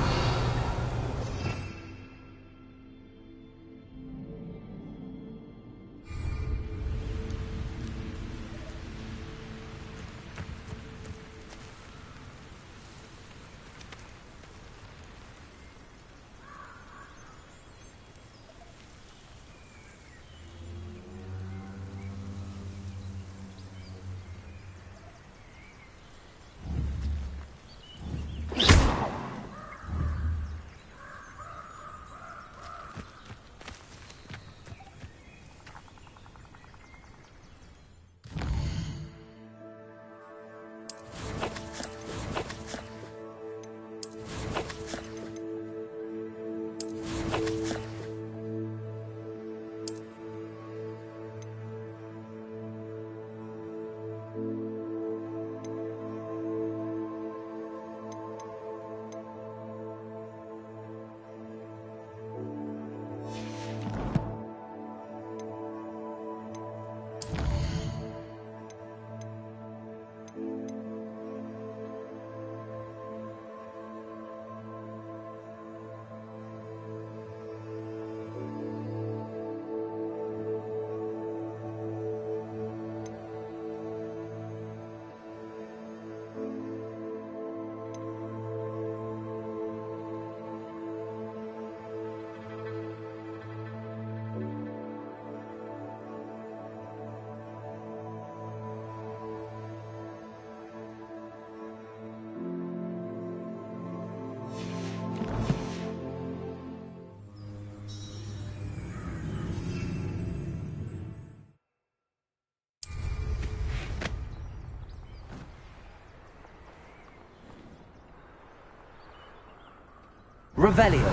Revelio.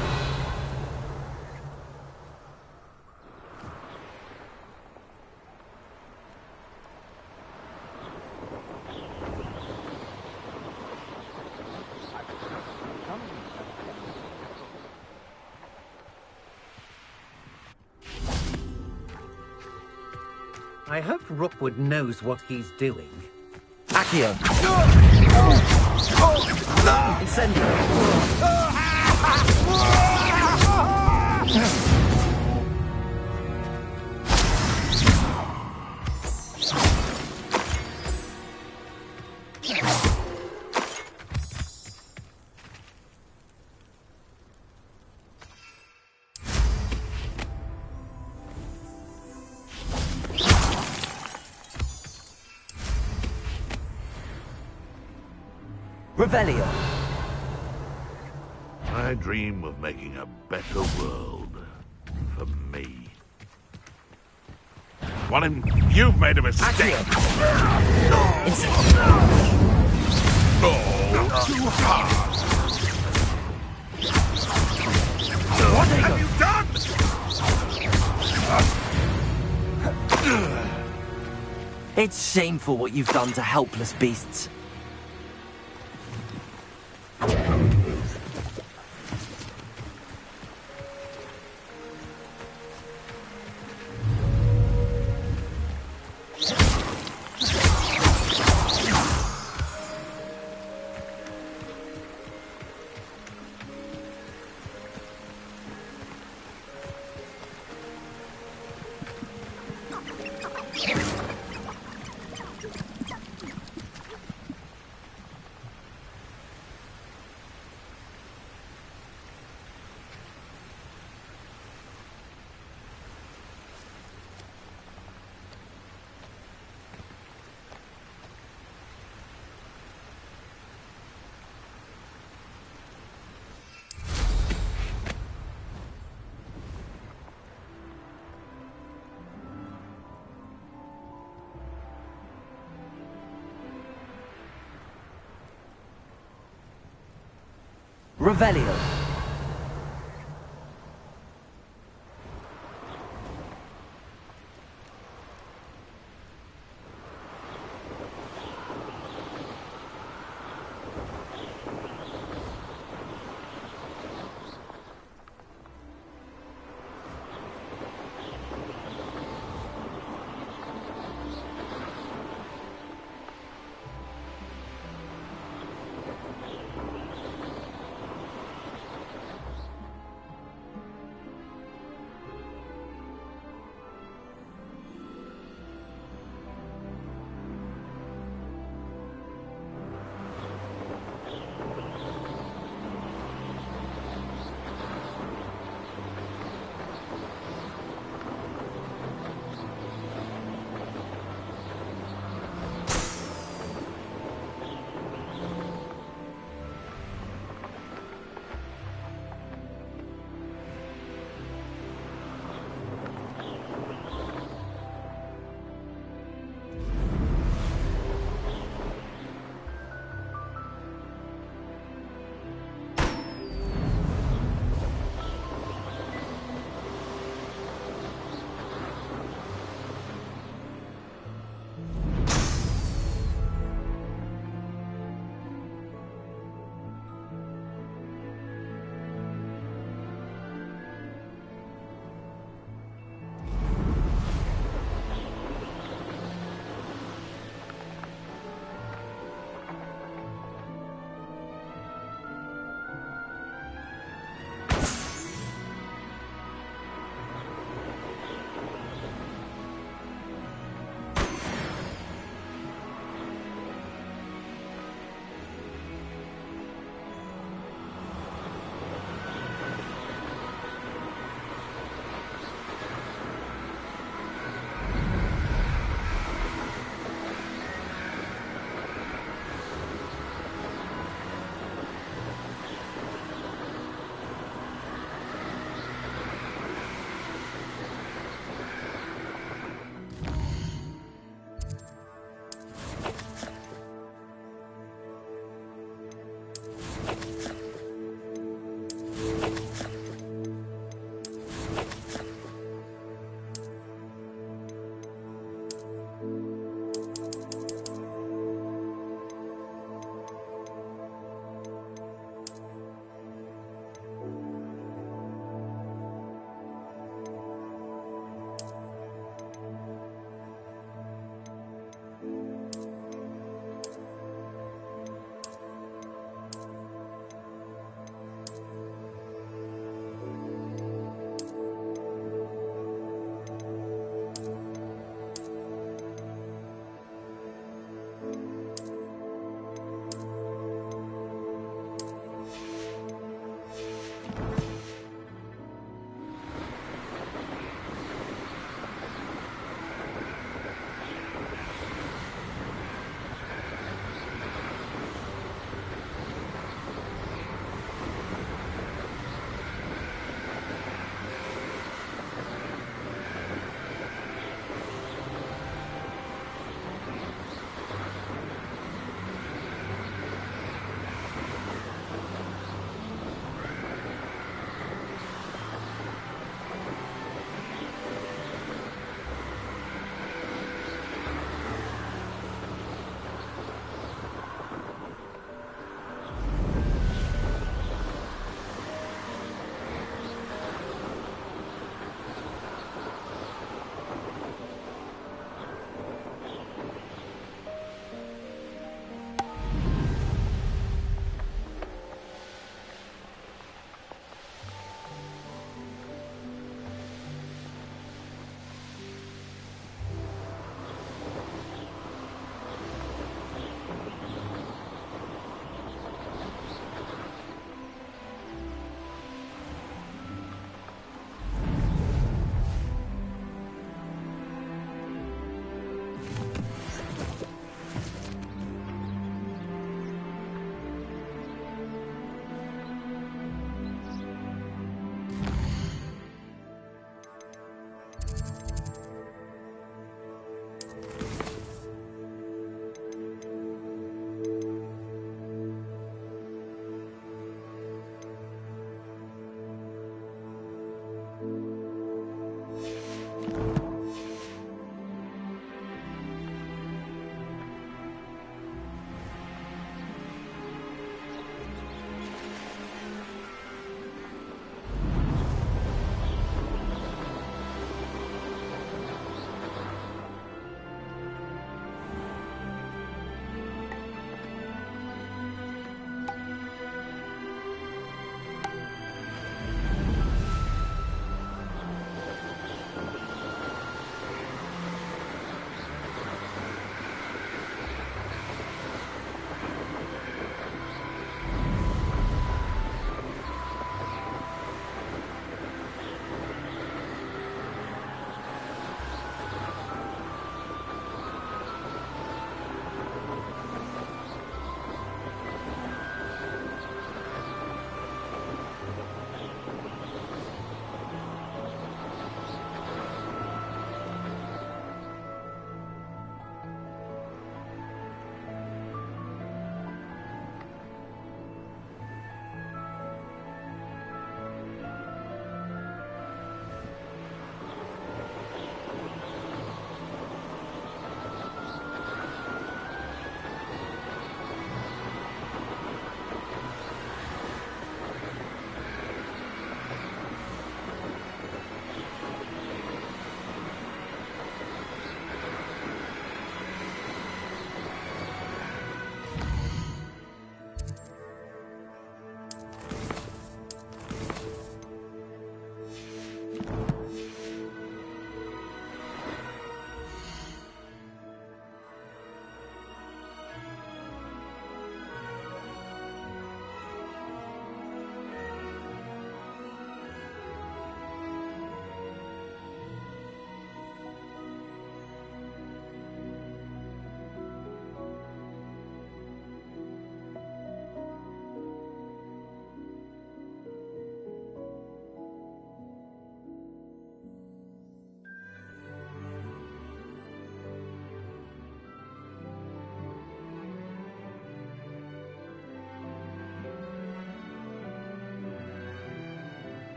I hope Rookwood knows what he's doing. Accio. Incendio. Revelio. I dream of making a better world for me. One, you've made a mistake. Oh, too hard. What have you done? It's shameful what you've done to helpless beasts. Revelio.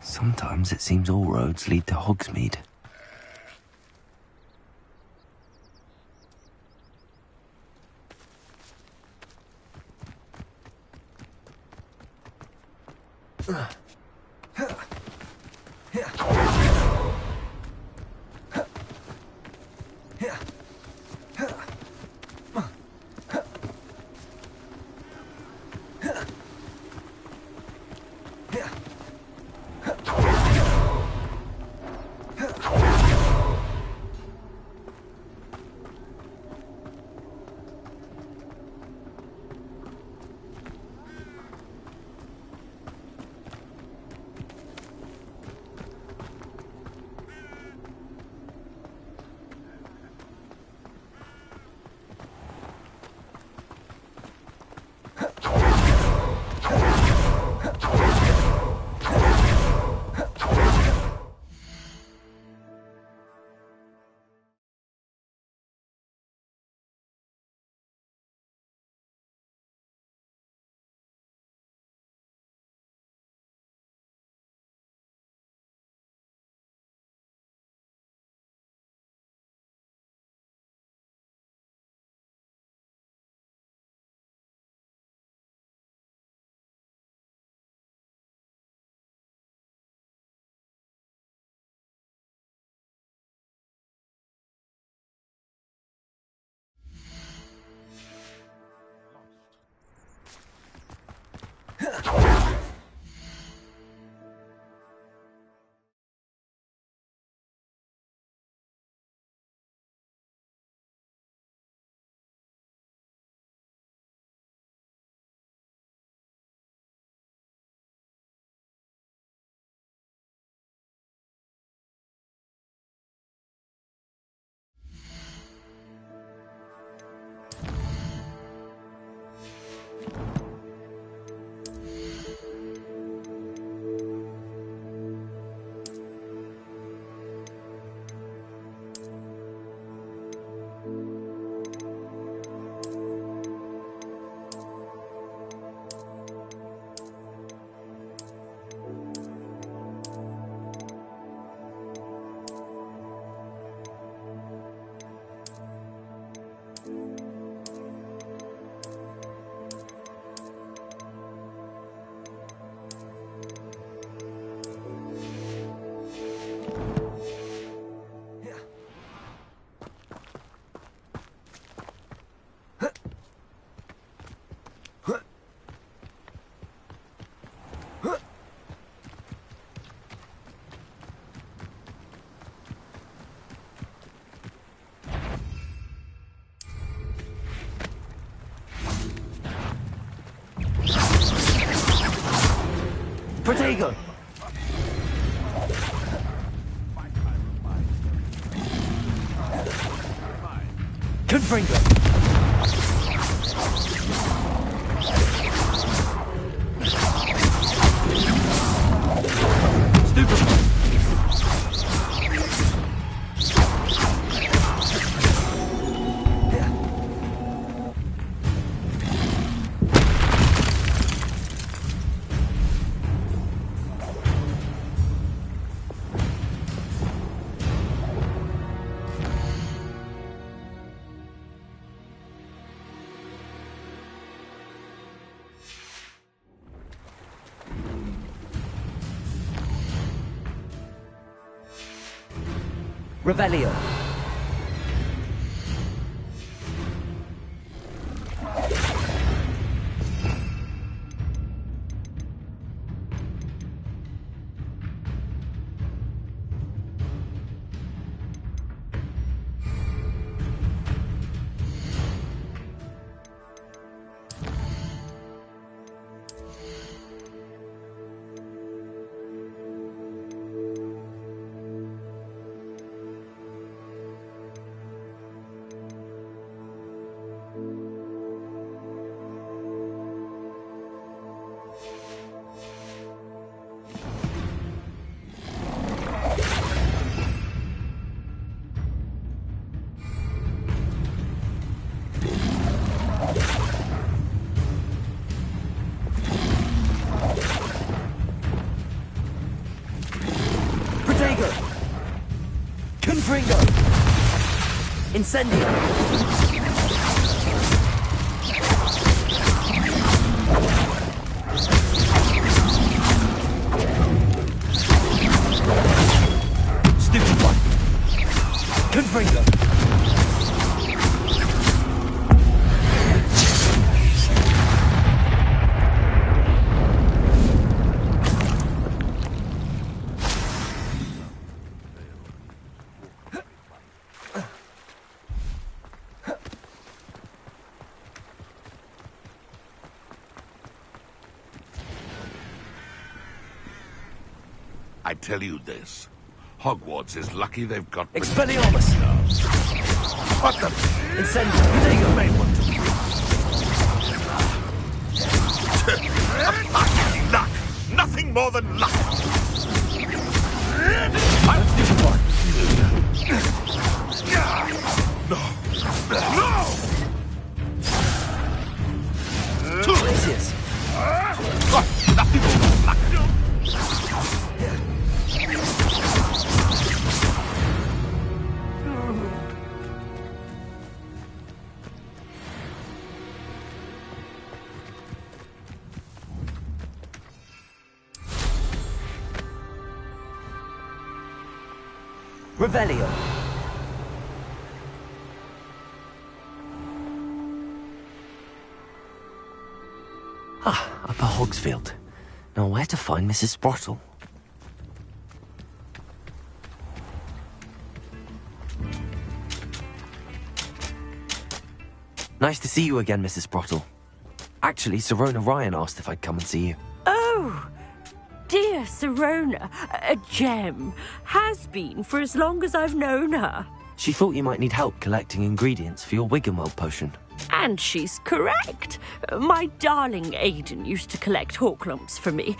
Sometimes it seems all roads lead to Hogsmeade. Protego! Confringo! Revelio. Fuego! Confringo! Incendio! Stupid one! Confringo! I tell you this. Hogwarts is lucky they've got... Expelliarmus! What the... Incendio! There you may want Luck! Nothing more than luck! Let's do one. No! Gracious! Nothing more than luck! Revelio. Upper Hogsfield. Now where to find Mrs. Sprottle? Nice to see you again, Mrs. Sprottle. Actually, Sirona Ryan asked if I'd come and see you. Oh, dear Sirona, a gem. Has been for as long as I've known her. She thought you might need help collecting ingredients for your Wiggenweld potion. And she's correct. My darling Aidan used to collect Horklumps for me.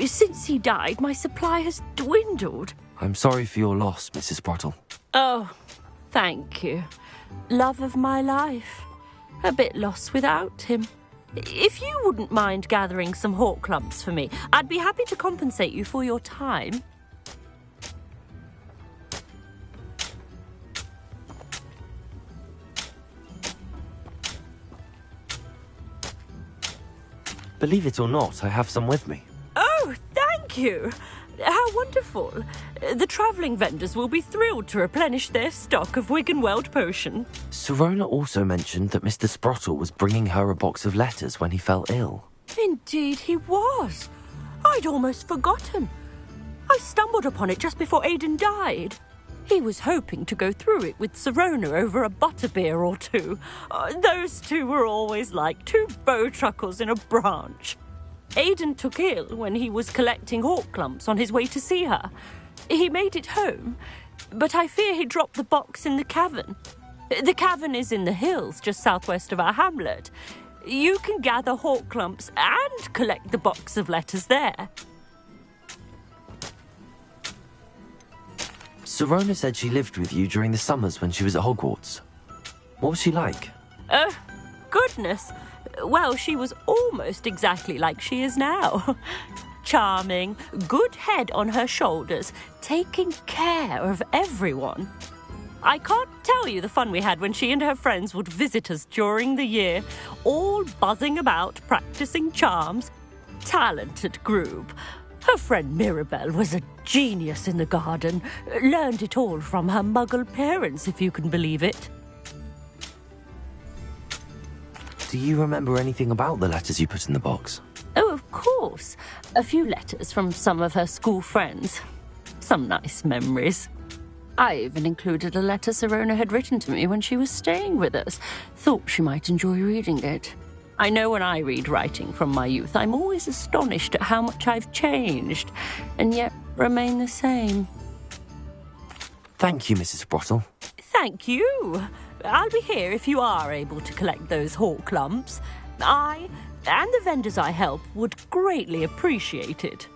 Since he died, my supply has dwindled. I'm sorry for your loss, Mrs. Sprottle. Oh, thank you. Love of my life. A bit lost without him. If you wouldn't mind gathering some Horklumps for me, I'd be happy to compensate you for your time. Believe it or not, I have some with me. Oh, thank you. How wonderful. The travelling vendors will be thrilled to replenish their stock of Wiggenweld potion. Sirona also mentioned that Mr. Sprottle was bringing her a box of letters when he fell ill. Indeed he was. I'd almost forgotten. I stumbled upon it just before Aidan died. He was hoping to go through it with Sirona over a butterbeer or two. Those two were always like two bowtruckles in a branch. Aidan took ill when he was collecting Horklumps on his way to see her. He made it home, but I fear he dropped the box in the cavern. The cavern is in the hills just southwest of our hamlet. You can gather Horklumps and collect the box of letters there. Sirona said she lived with you during the summers when she was at Hogwarts. What was she like? Goodness. Well, she was almost exactly like she is now. Charming, good head on her shoulders, taking care of everyone. I can't tell you the fun we had when she and her friends would visit us during the year, all buzzing about, practicing charms. Talented group. Her friend Mirabelle was a genius in the garden. Learned it all from her muggle parents, if you can believe it. Do you remember anything about the letters you put in the box? Oh, of course. A few letters from some of her school friends. Some nice memories. I even included a letter Sirona had written to me when she was staying with us. Thought she might enjoy reading it. I know when I read writing from my youth, I'm always astonished at how much I've changed, and yet remain the same. Thank you, Mrs. Sprottle. Thank you. I'll be here if you are able to collect those Horklumps. I, and the vendors I help, would greatly appreciate it.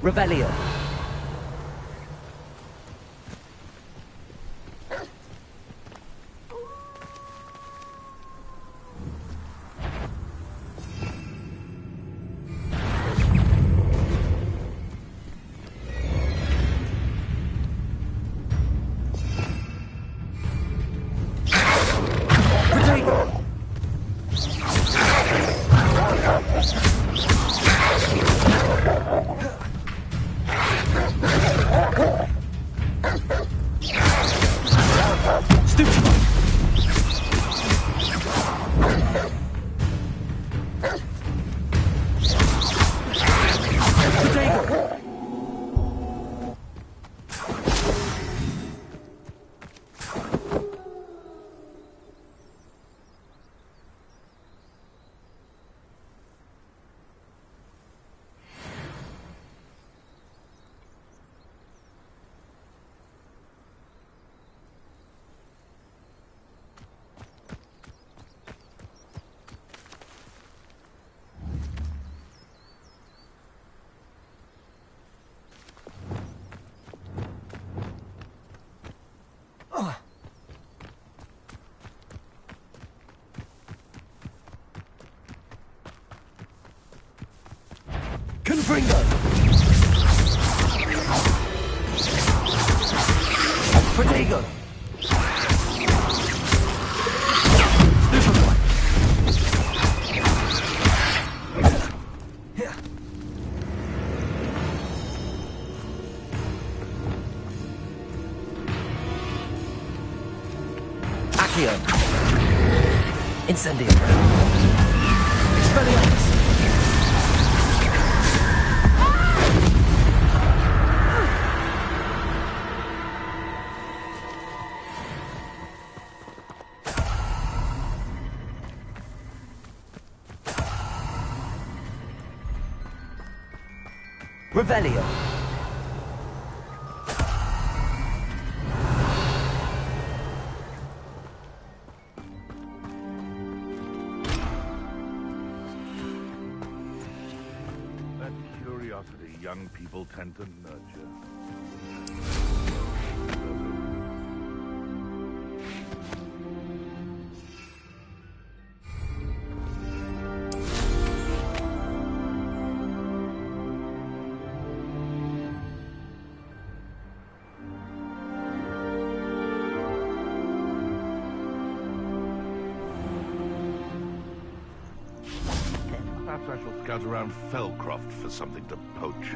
Revelio. Confringo! Protego! Accio. Incendio. Expelliarmus. Revelio. That curiosity young people tend to nurture. Perhaps I shall scout around Fellcroft for something to poach.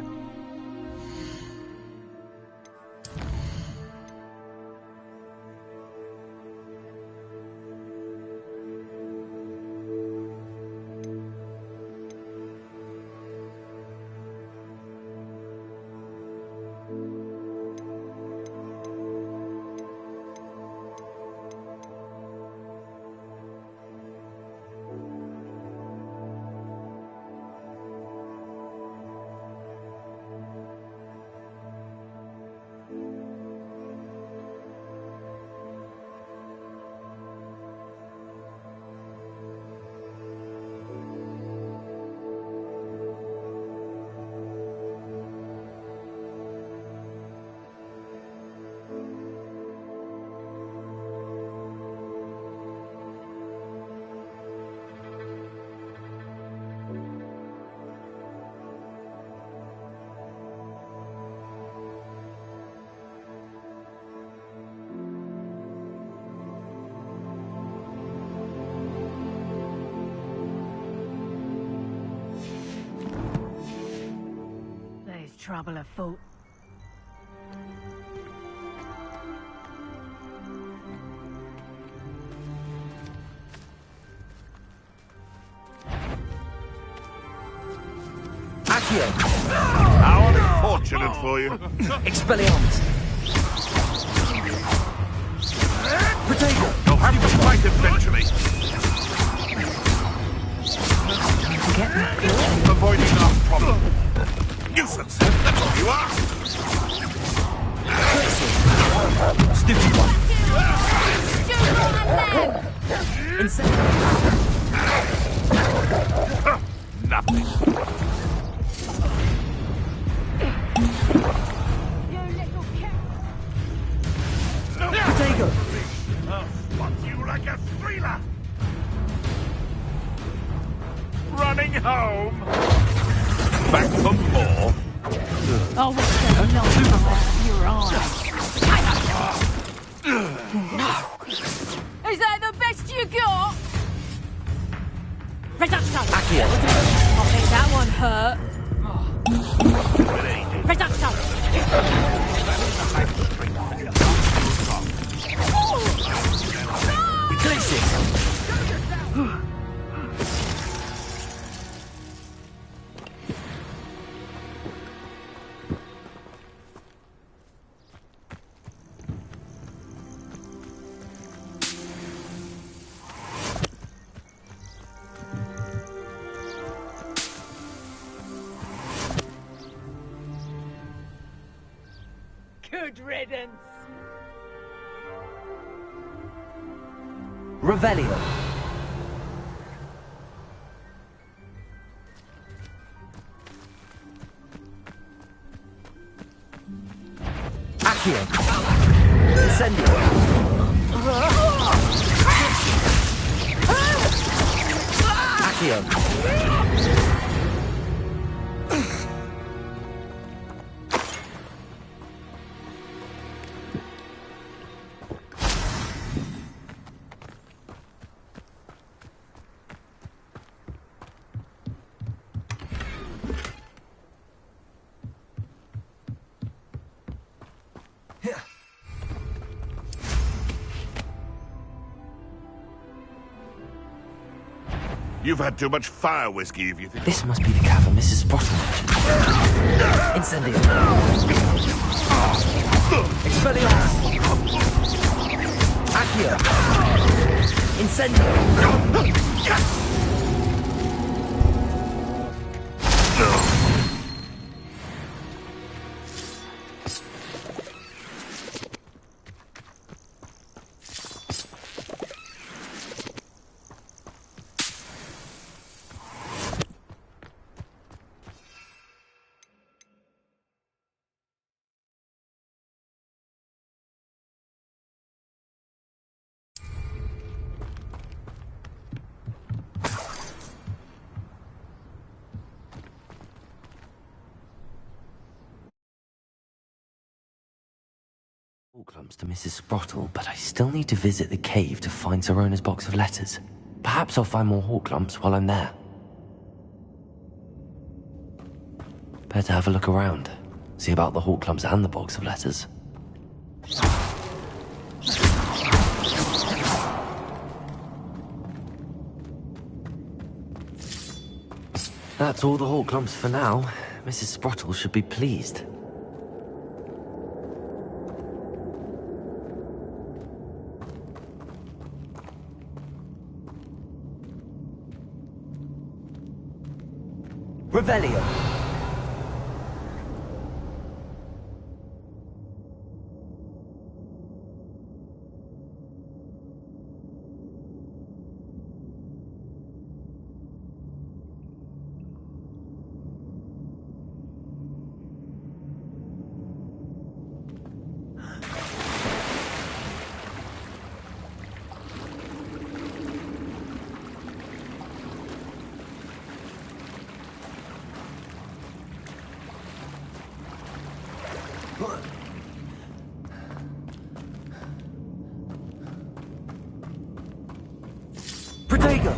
Trouble afoot. Accio. How unfortunate for you. Expelliarmus. Protego. You'll have to fight eventually. Avoiding our problem. Nuisance. That's all you are. Stupid one. Nothing. like a thriller! Running home! Back for more? Oh, what's going on? You're on. No! Is that the best you got? Reduction! Accio! I think that one hurt. Reduction! Glacius! Good riddance. Revelio. Accio. Incendio. Accio. You've had too much fire whiskey if you think... This must be the cavern Mrs. Sprottle mentioned. Incendio. Expelliarmus. Accio. Incendio. Clumps to Mrs. Sprottle, but I still need to visit the cave to find Sirona's box of letters. Perhaps I'll find more hawk clumps while I'm there. Better have a look around. See about the hawk clumps and the box of letters. That's all the hawk clumps for now. Mrs. Sprottle should be pleased. Revelio. Protego!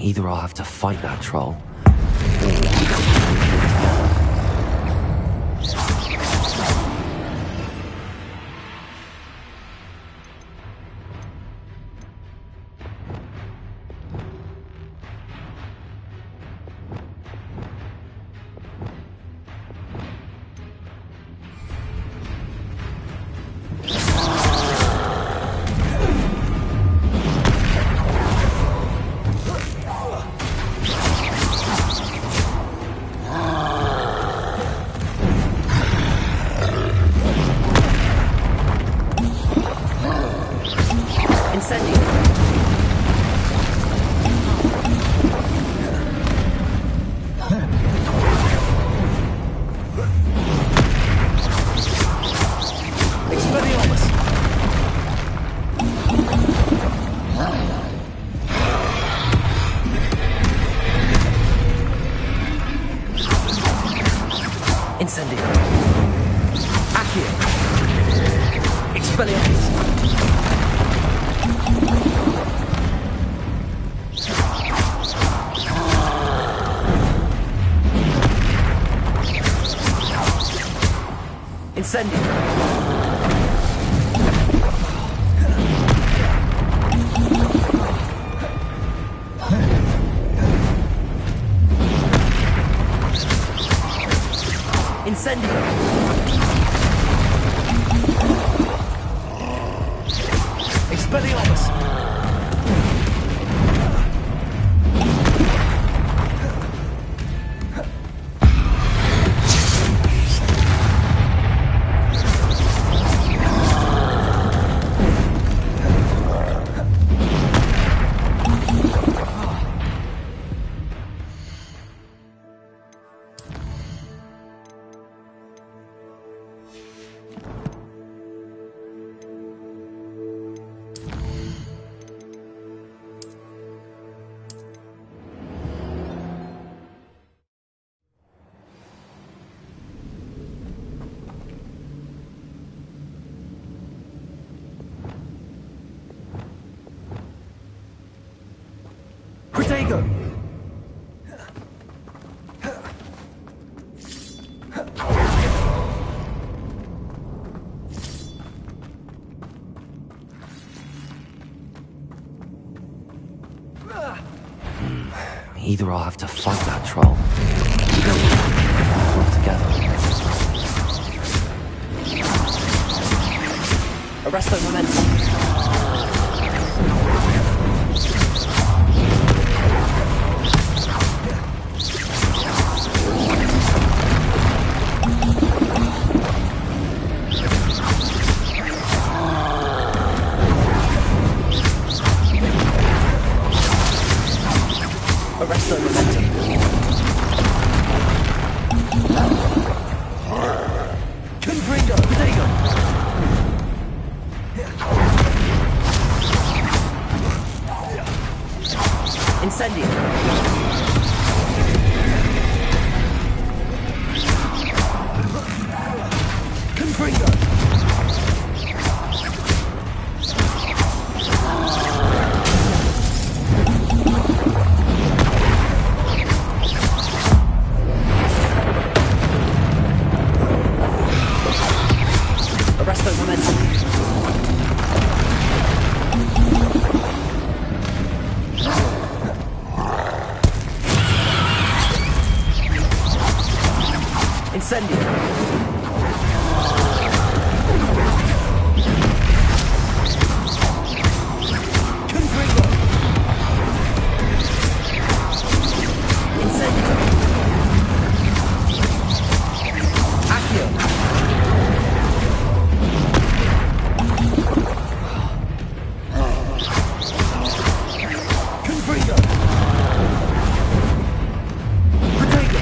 Either I'll have to fight that troll, either I'll have to fight that troll, or together. Arresto momentum. Arresto momentum. Confringo, Protego. Incendio. Confringo. Arresto momentum. Incendio. Confringo. Incendio. Accio. Confringo. Protego.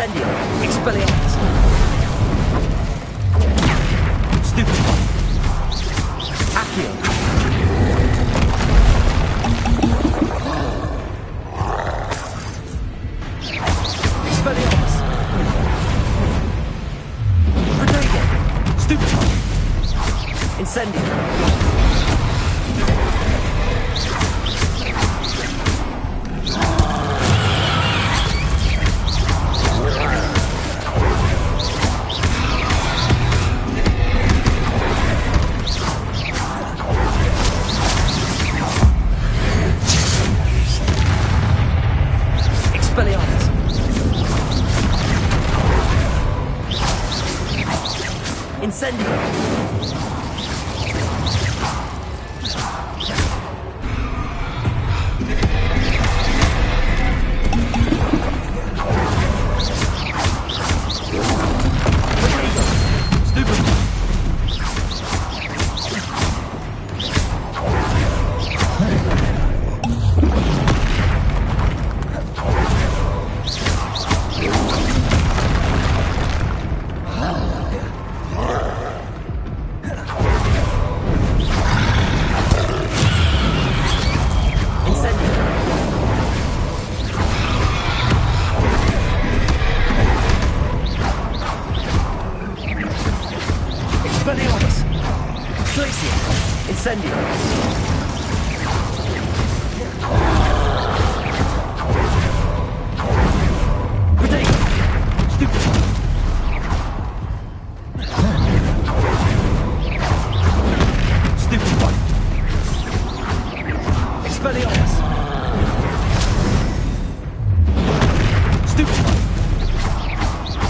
Incendio. Expelliarmus. Stupefy. Accio. Expelliarmus. Protego. Stupefy. Incendio. Expelliarmus. Incendio. Expelliarmus. Glacier. Incendio. Protego. Stupefy. Stupefy. Expelliarmus. Stupefy.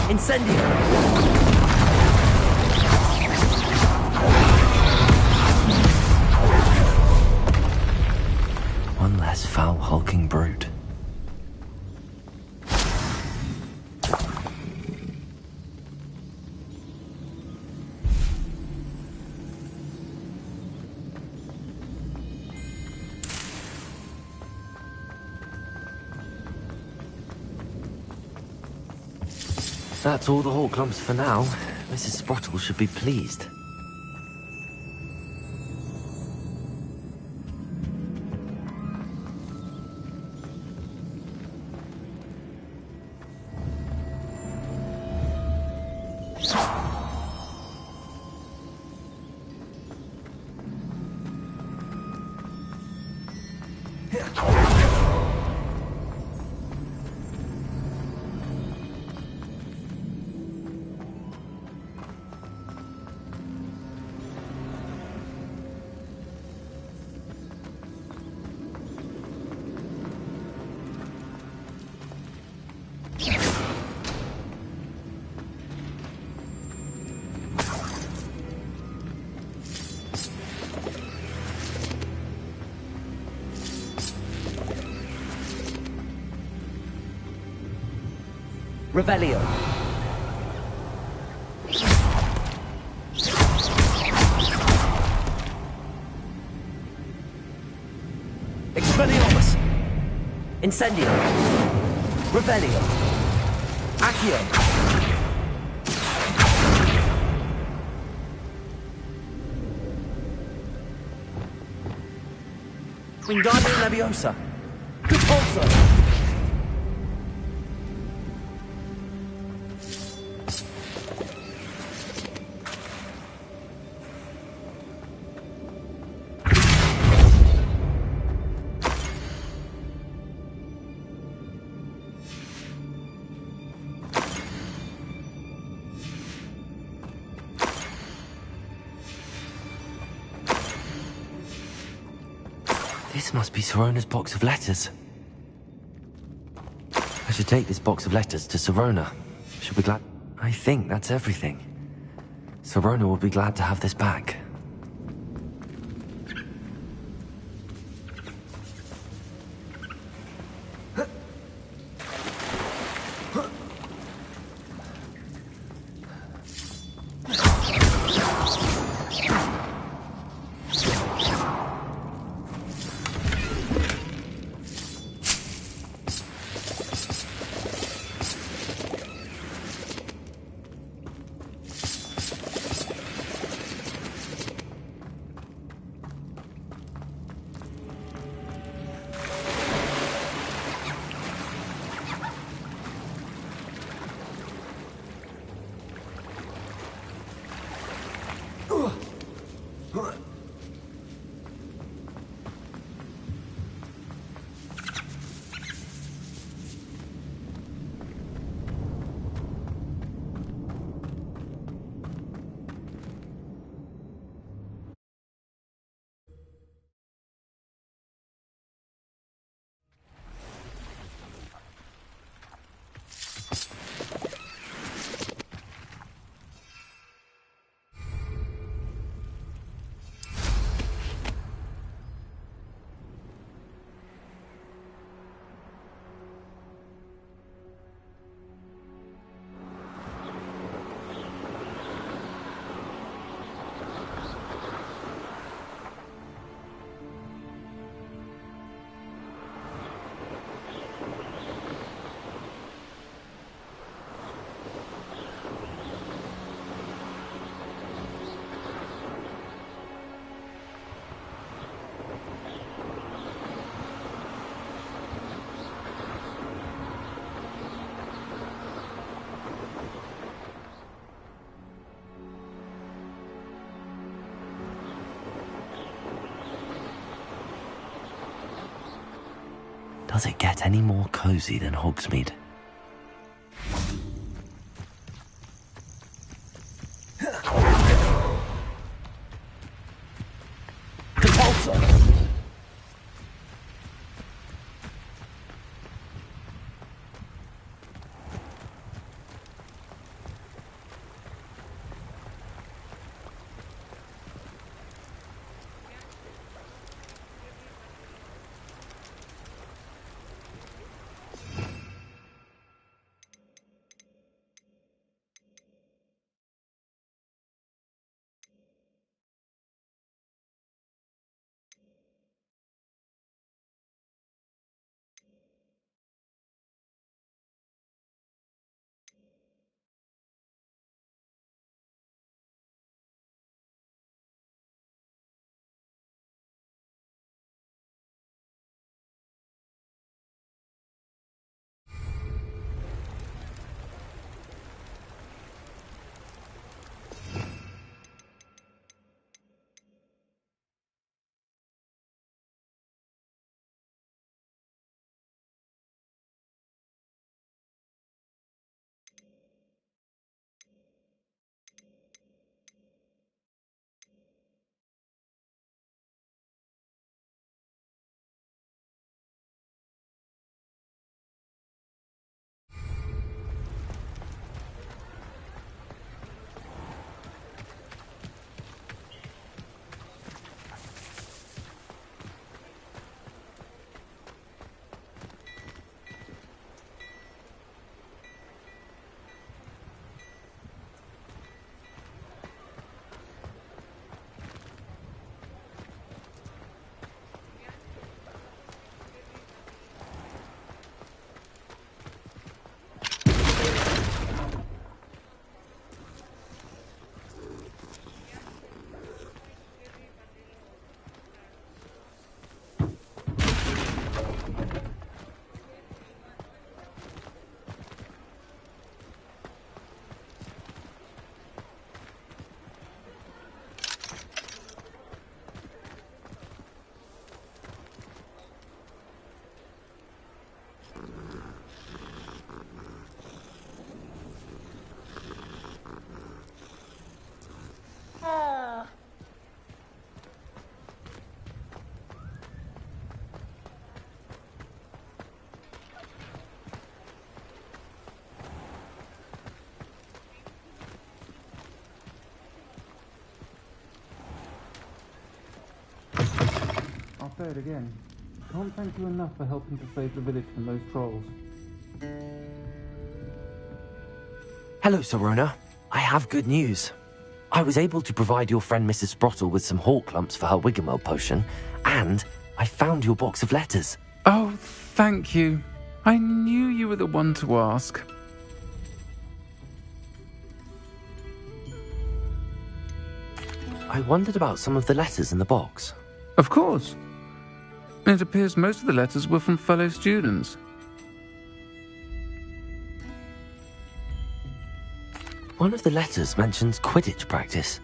Incendio. One less foul, hulking brute. That's all the Hawklumps for now. Mrs. Sprottle should be pleased. Revelio. Expelliarmus. Incendio. Revelio. Accio. Wingardium Leviosa. Repulsor. This must be Sirona's box of letters. I should take this box of letters to Sirona. She'll be glad. I think that's everything. Sirona will be glad to have this back. Does it get any more cozy than Hogsmeade? Repulsor! I'll say it again. Can't thank you enough for helping to save the village from those trolls. Hello, Sorona. I have good news. I was able to provide your friend Mrs. Sprottle with some hawk lumps for her Wiggenweld potion, and I found your box of letters. Oh, thank you. I knew you were the one to ask. I wondered about some of the letters in the box. Of course. It appears most of the letters were from fellow students. One of the letters mentions Quidditch practice.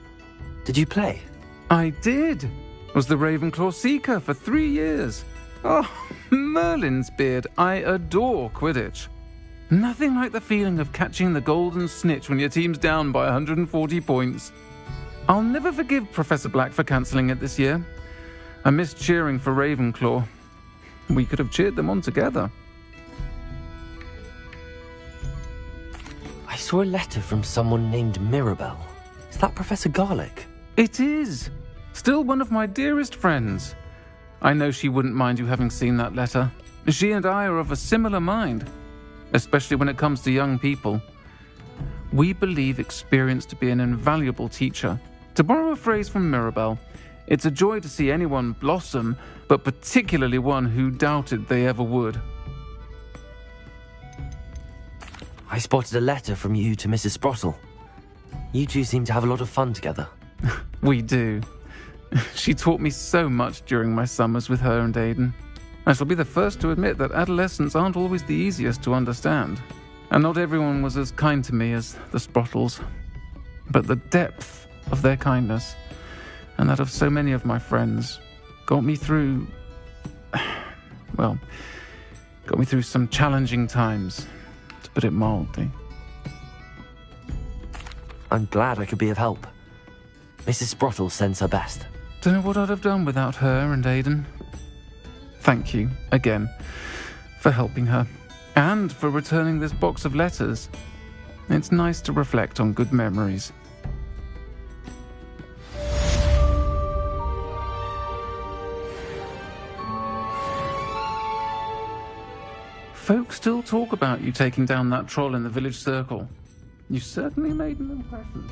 Did you play? I did. Was the Ravenclaw Seeker for 3 years. Oh, Merlin's beard. I adore Quidditch. Nothing like the feeling of catching the golden snitch when your team's down by 140 points. I'll never forgive Professor Black for cancelling it this year. I missed cheering for Ravenclaw. We could have cheered them on together. I saw a letter from someone named Mirabelle. Is that Professor Garlick? It is. Still one of my dearest friends. I know she wouldn't mind you having seen that letter. She and I are of a similar mind, especially when it comes to young people. We believe experience to be an invaluable teacher. To borrow a phrase from Mirabelle, it's a joy to see anyone blossom, but particularly one who doubted they ever would. I spotted a letter from you to Mrs. Sprottle. You two seem to have a lot of fun together. We do. She taught me so much during my summers with her and Aidan. I shall be the first to admit that adolescents aren't always the easiest to understand. And not everyone was as kind to me as the Sprottles. But the depth of their kindness, and that of so many of my friends, got me through... Well, Got me through some challenging times, to put it mildly. I'm glad I could be of help. Mrs. Sprottle sends her best. Don't know what I'd have done without her and Aidan. Thank you, again, for helping her, and for returning this box of letters. It's nice to reflect on good memories. Folks still talk about you taking down that troll in the village circle. You certainly made an impression.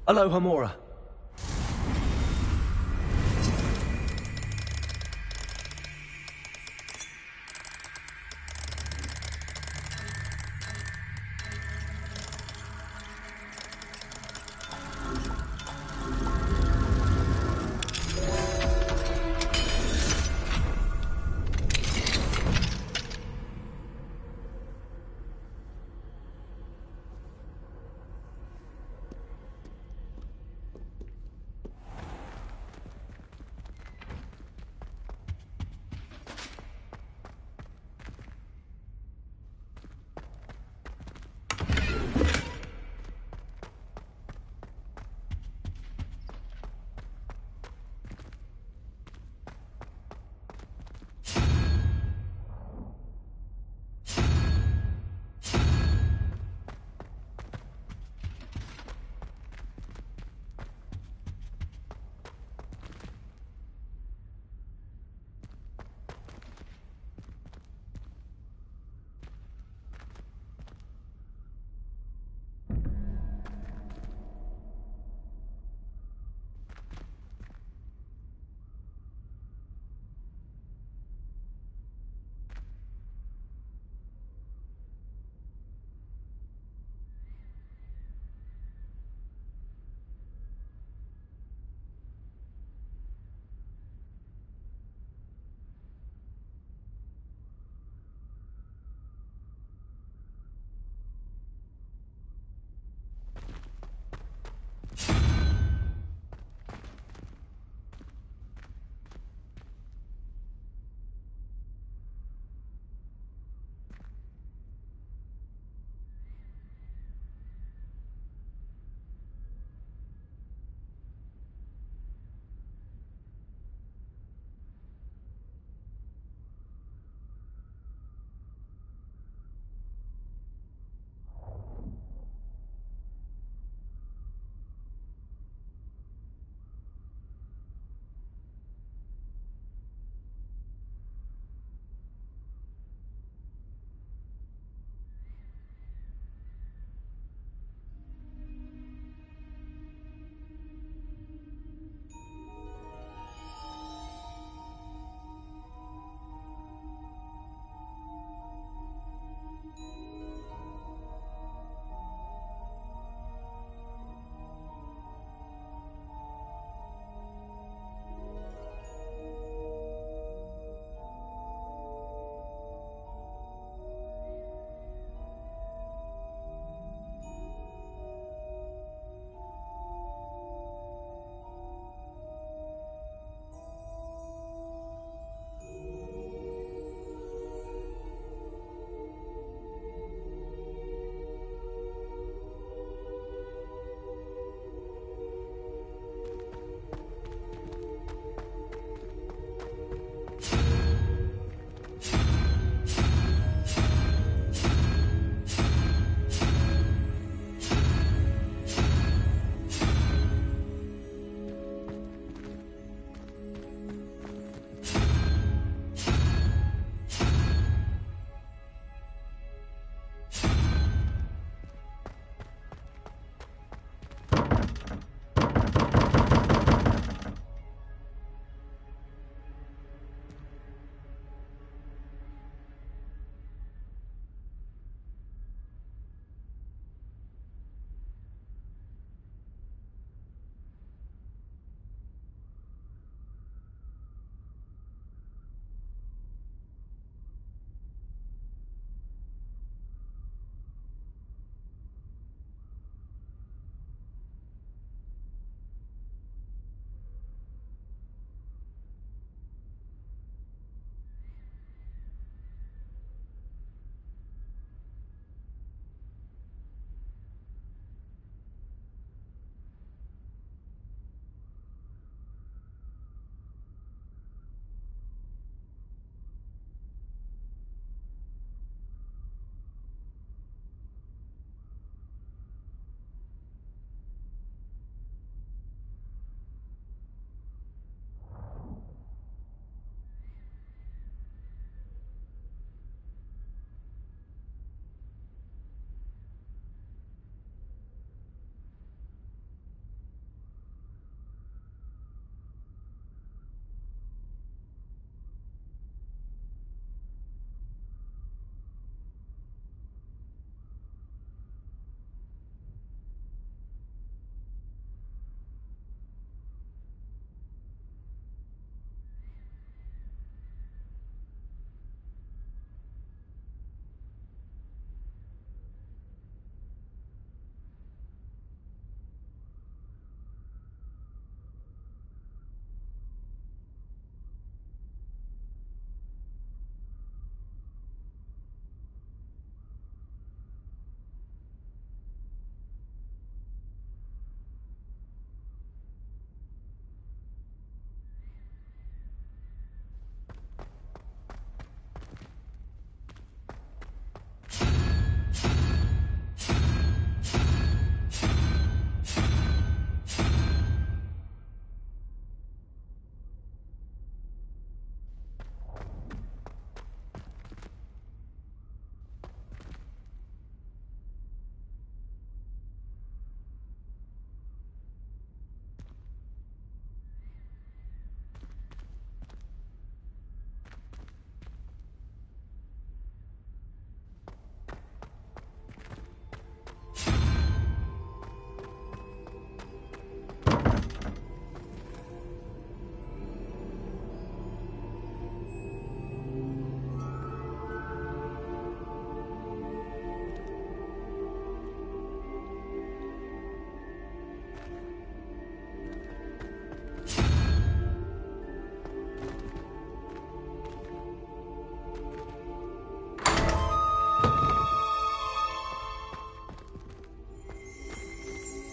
Hello, Hamura.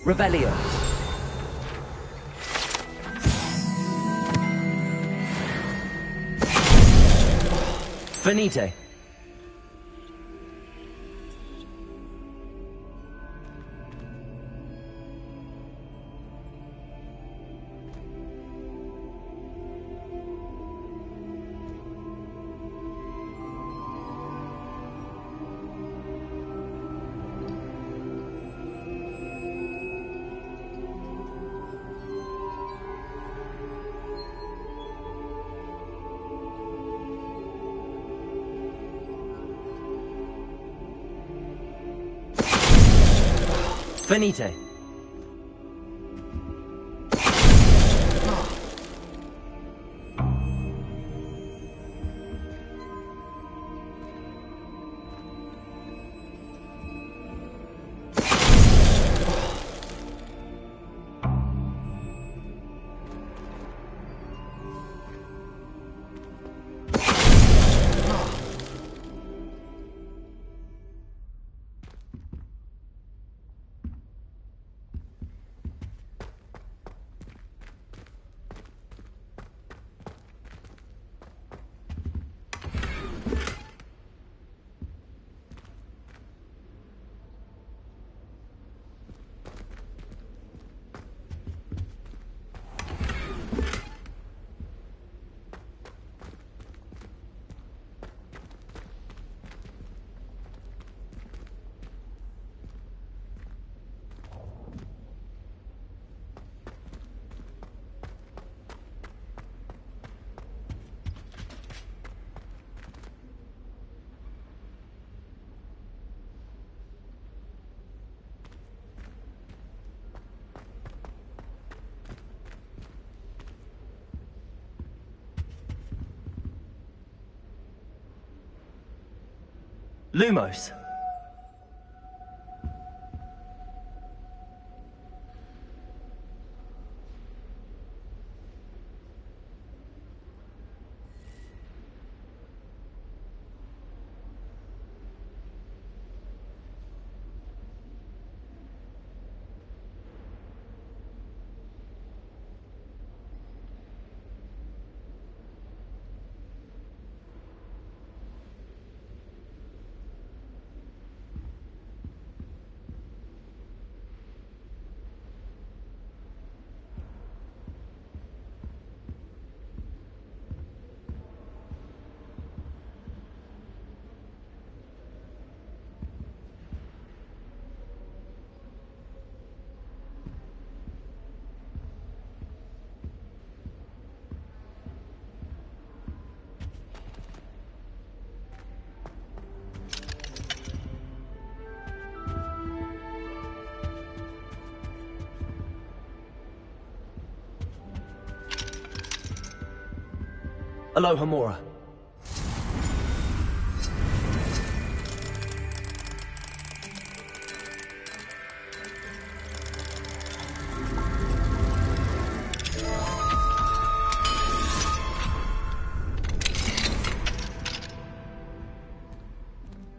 Revelio. Venite. Venite. Lumos. Aloha Mora.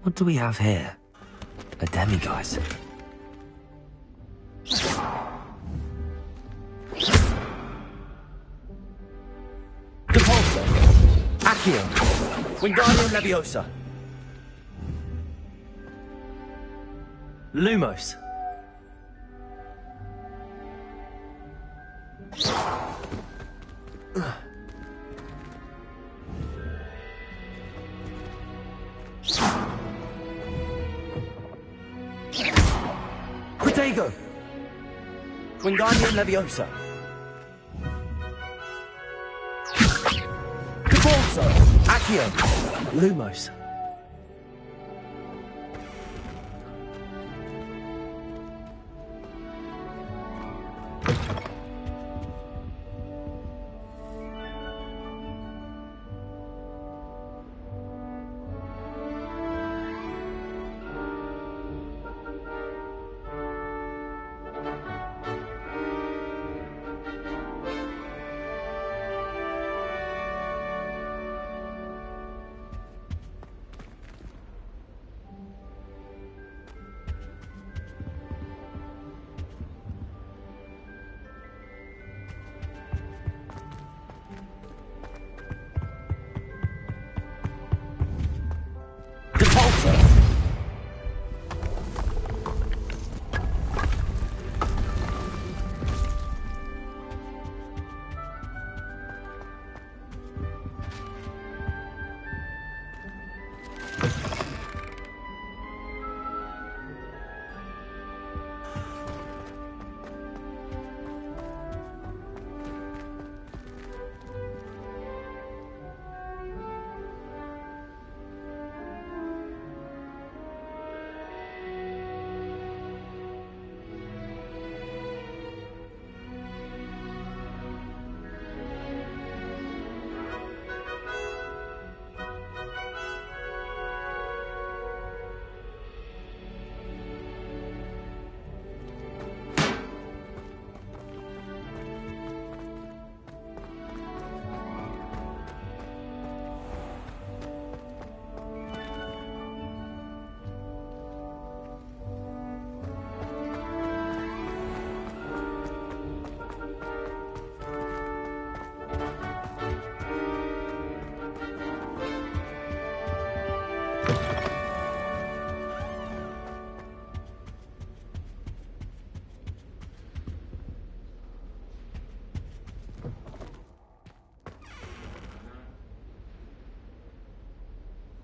What do we have here? A demiguise. Depulso. Accio. Wingardium Leviosa. Lumos. Protego. Wingardium Leviosa. Depulso. Accio. Lumos.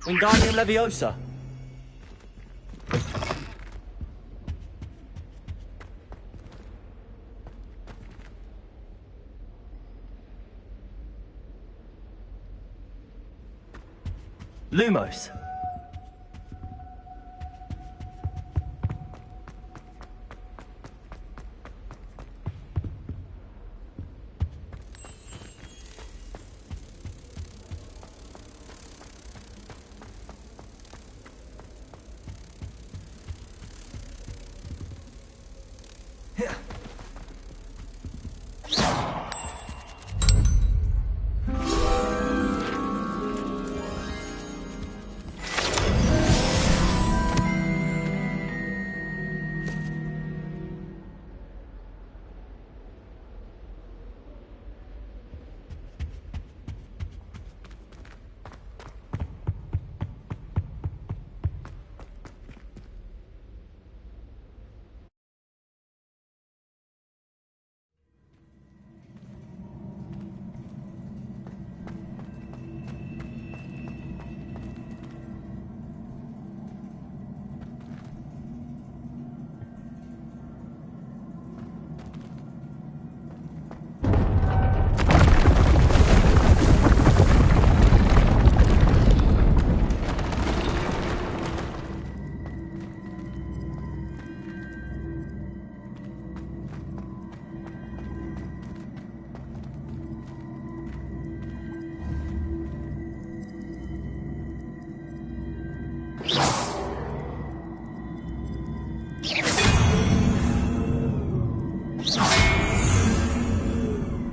Wingardium Leviosa. Lumos.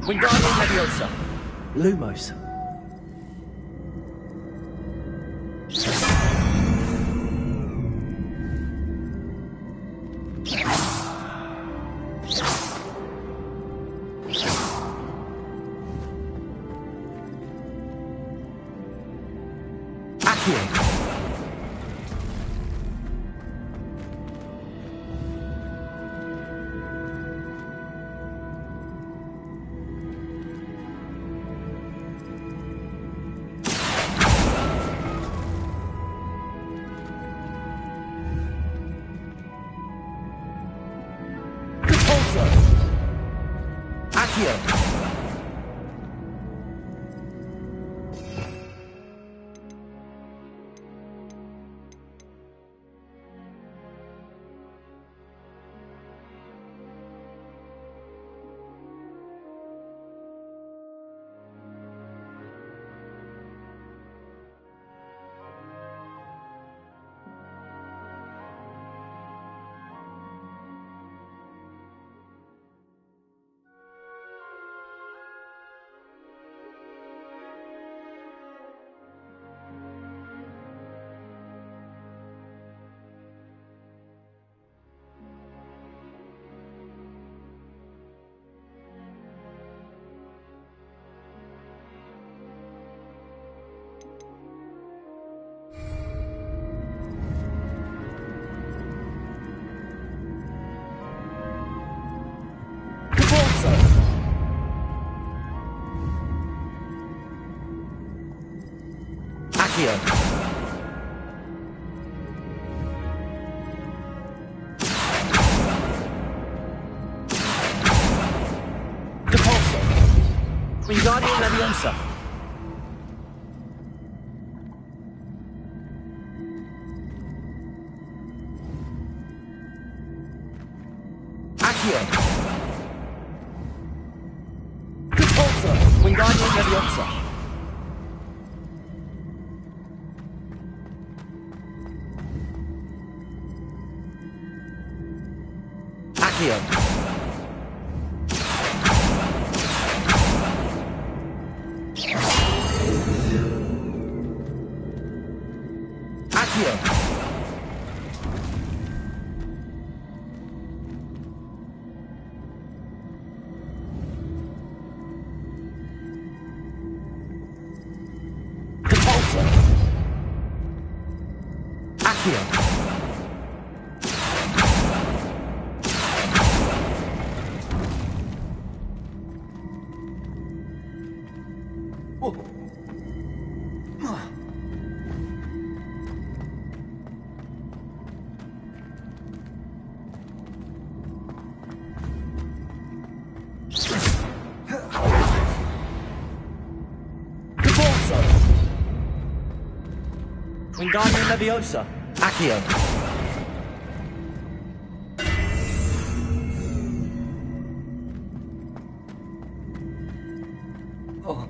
Wingardium Leviosa. Lumos. Accio. Accio. Depulso. Wingardium Leviosa. Accio. Depulso. Wingardium Leviosa. Accio. Accio. Depulso. Accio. Wingardium Leviosa. Accio. Oh.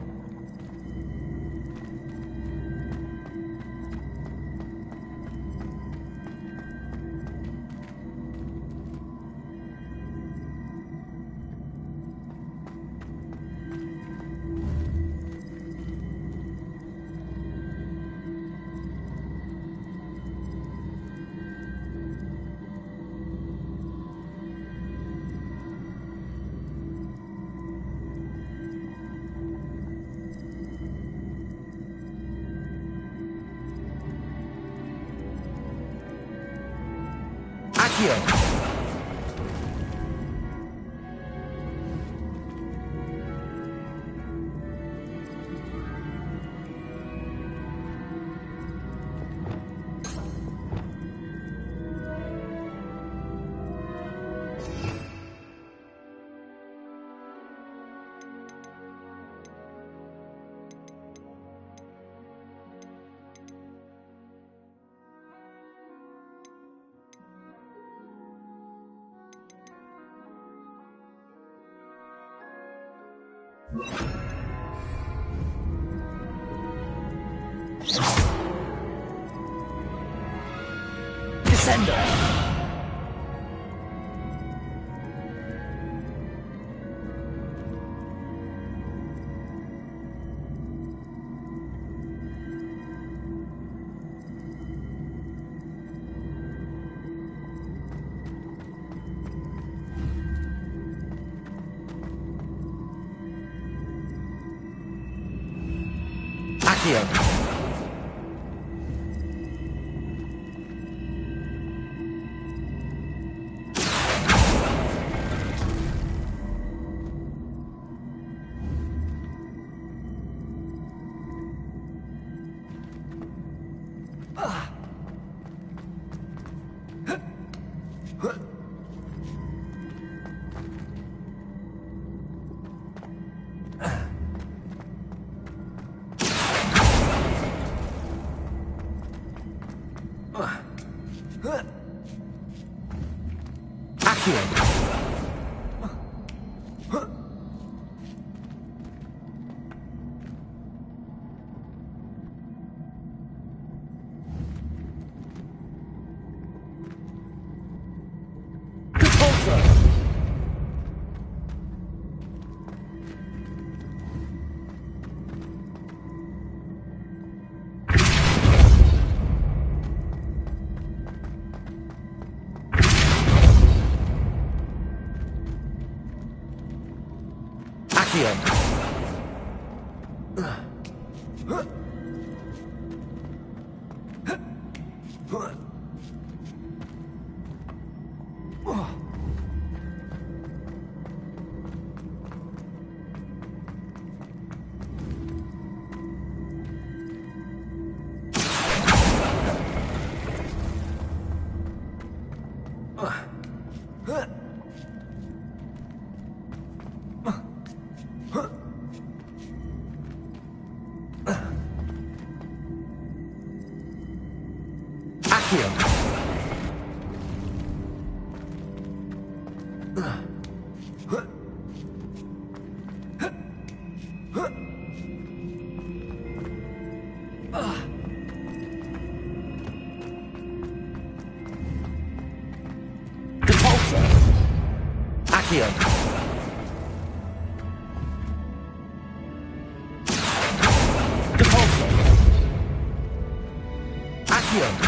Accio. Descender. Accio. Accio. Depulso. Accio.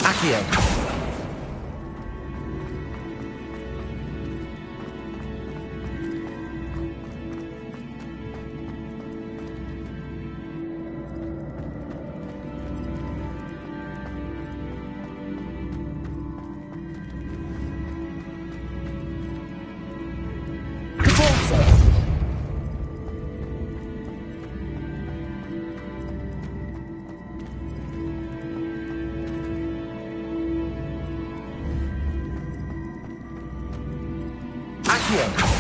Accio. Accio.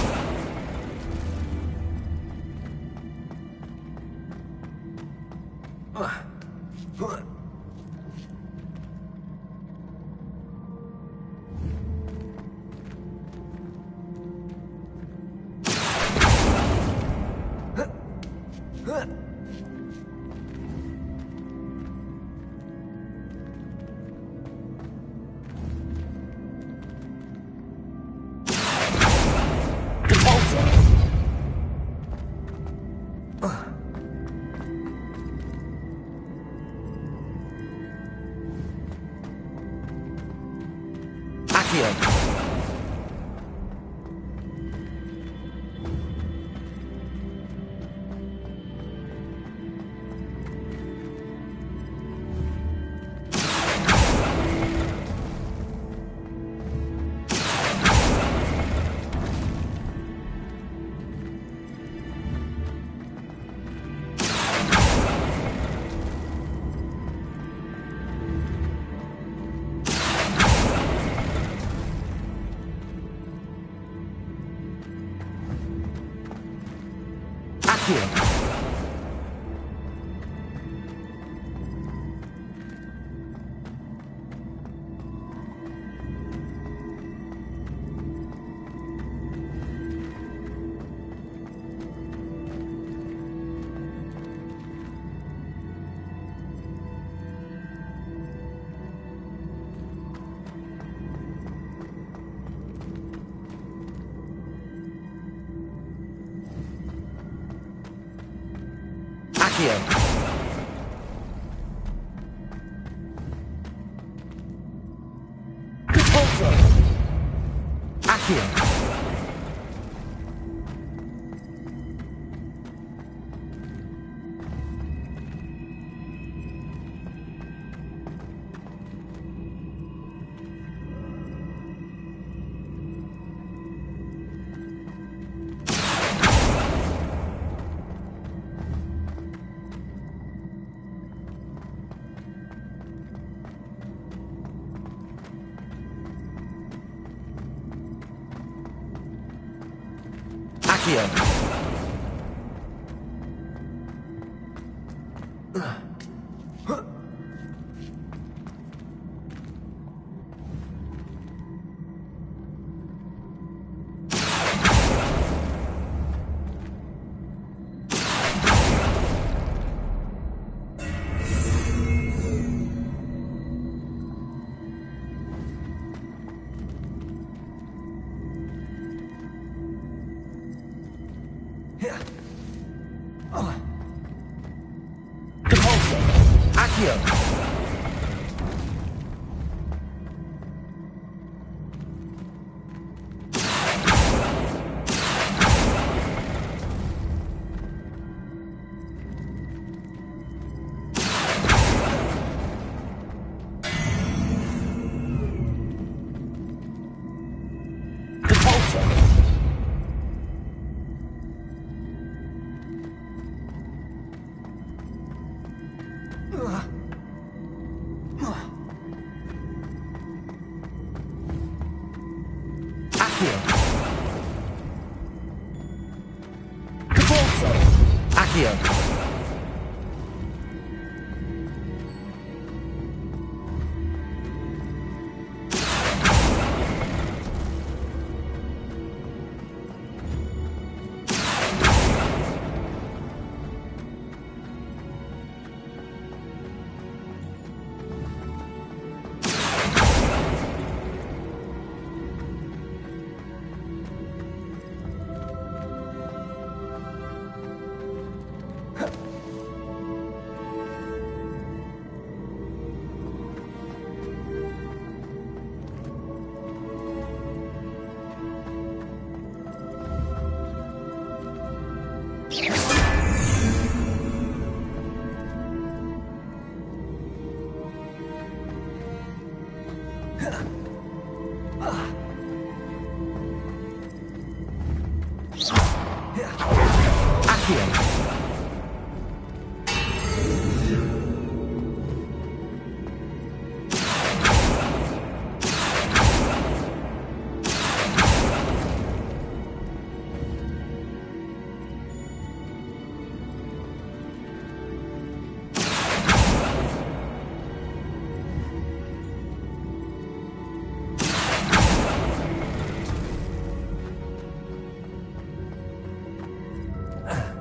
Accio.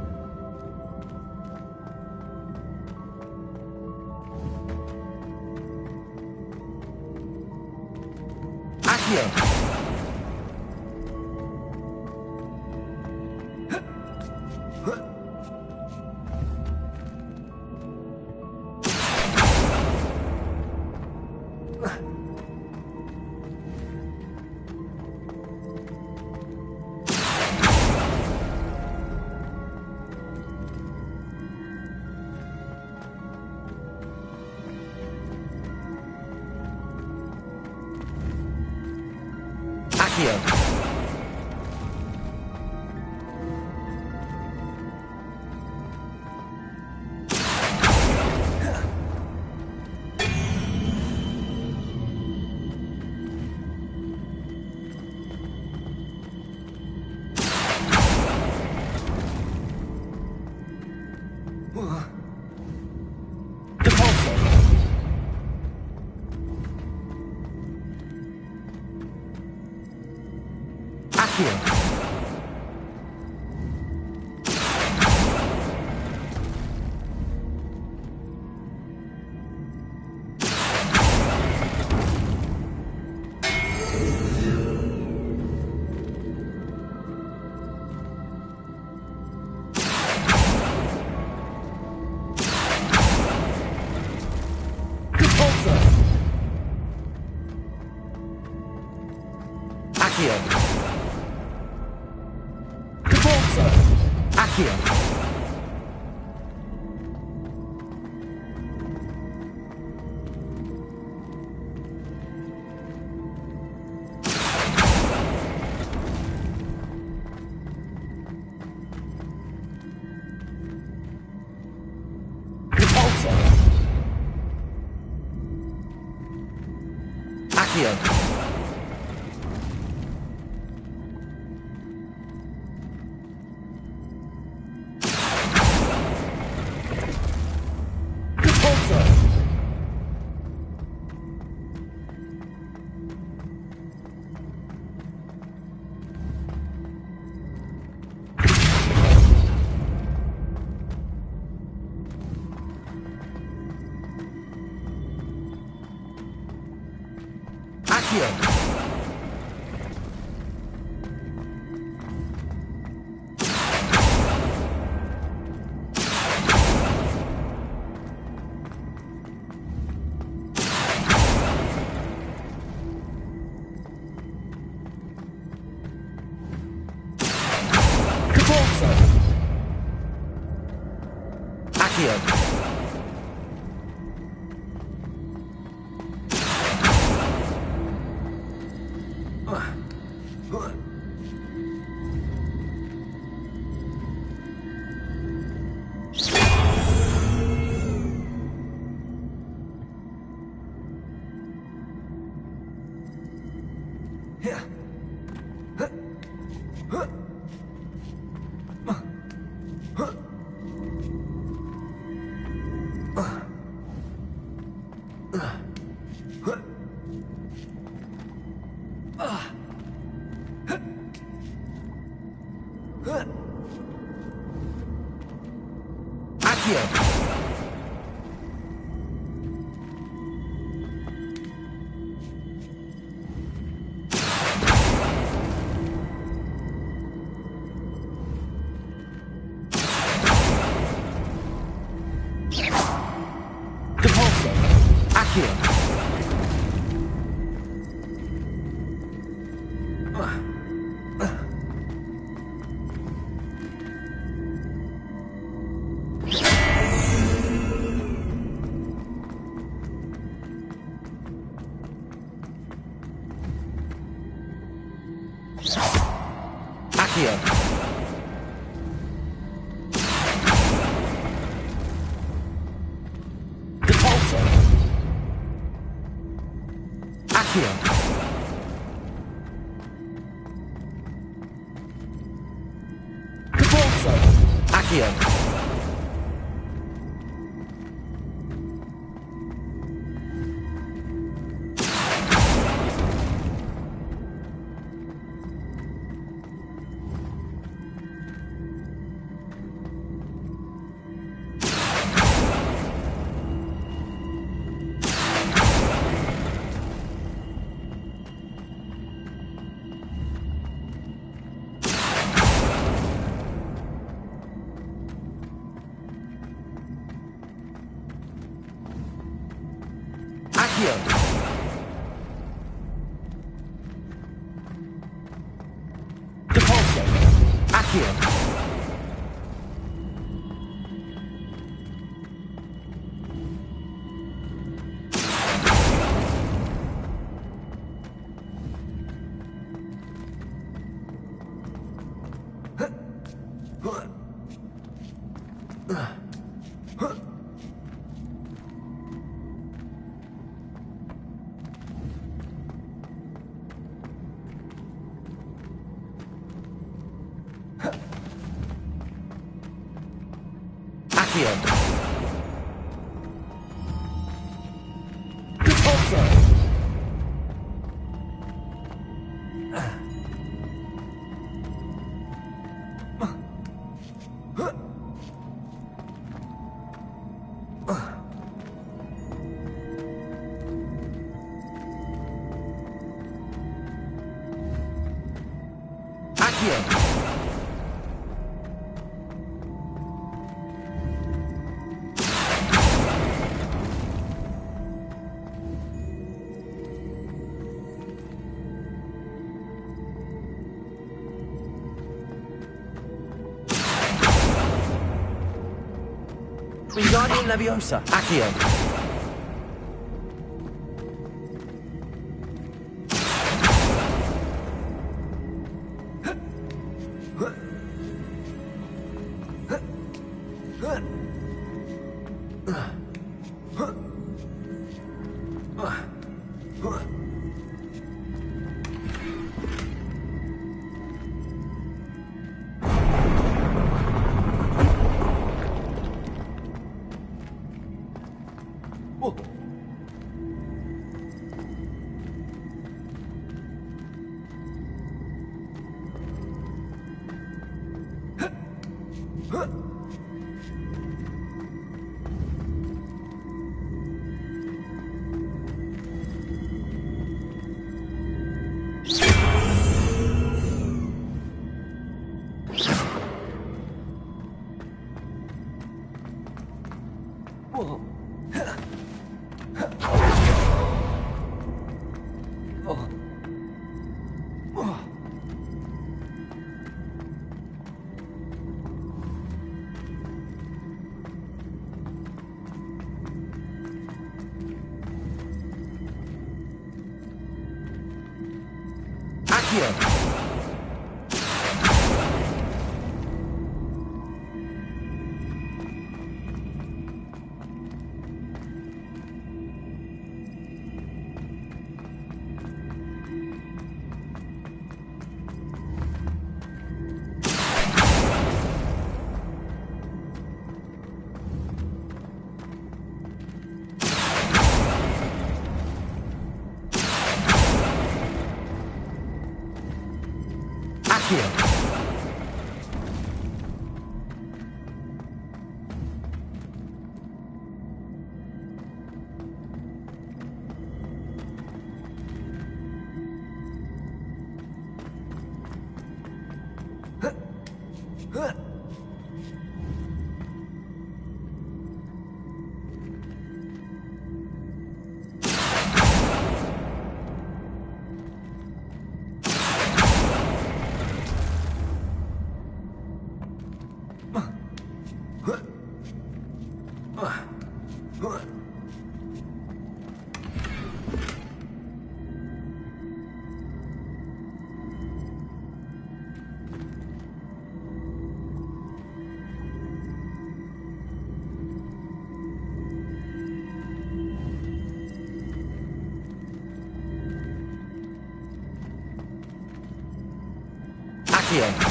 Accio. Accio. Repulsor. Accio. Repulsor. Accio. Accio. Repulsor. Accio. Accio. Repulsor. Accio. Accio. Repulsor. Accio. Repulsor. Accio. Accio. Depulso. Accio. Accio. Depulso. Accio. Wingardium Leviosa. Accio. Accio. Accio.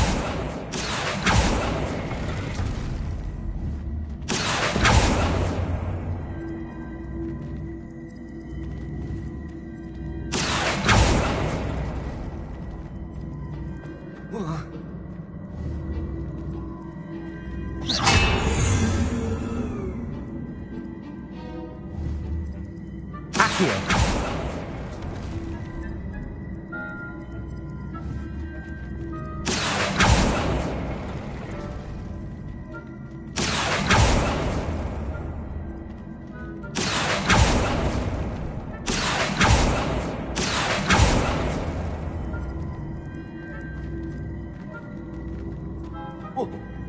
Accio.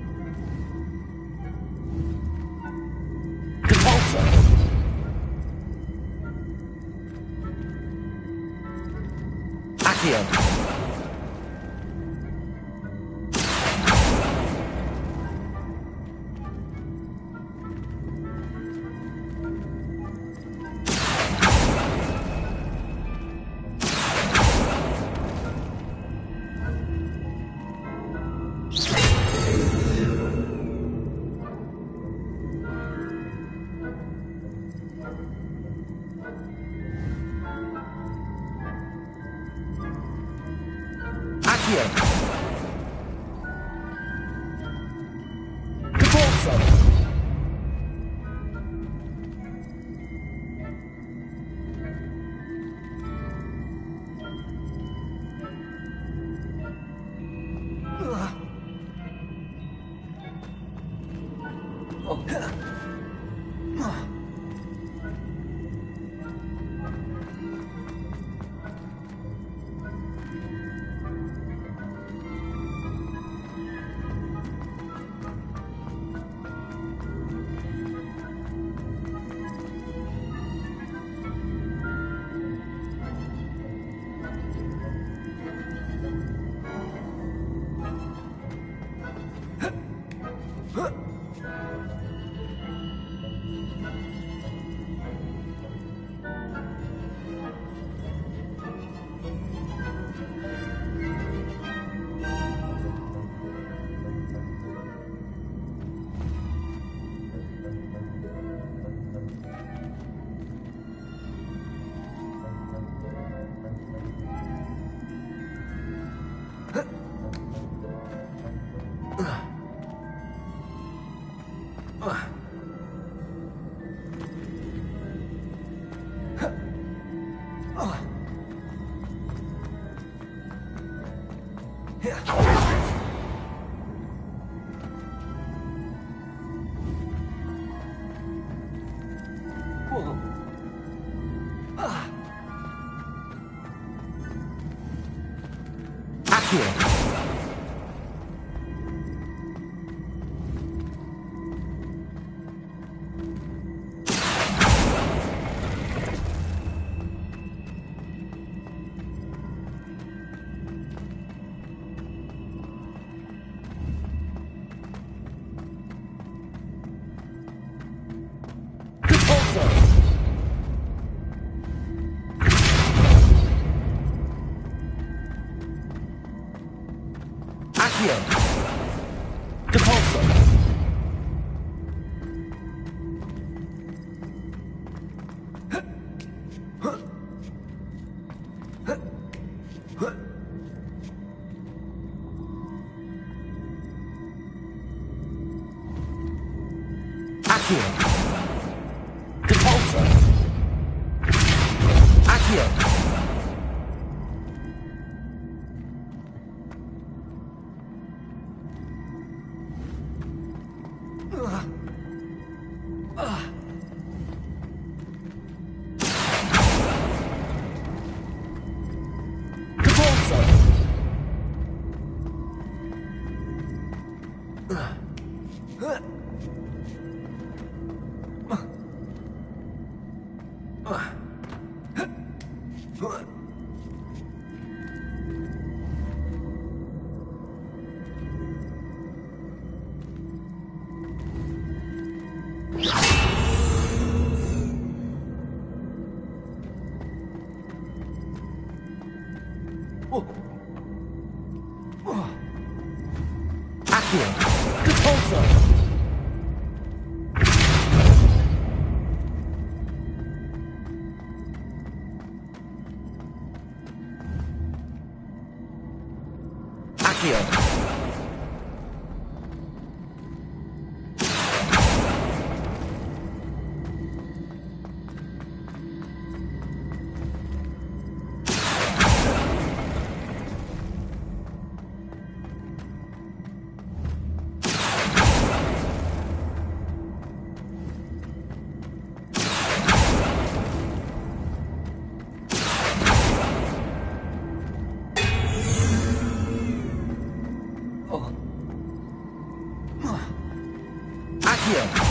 Accio.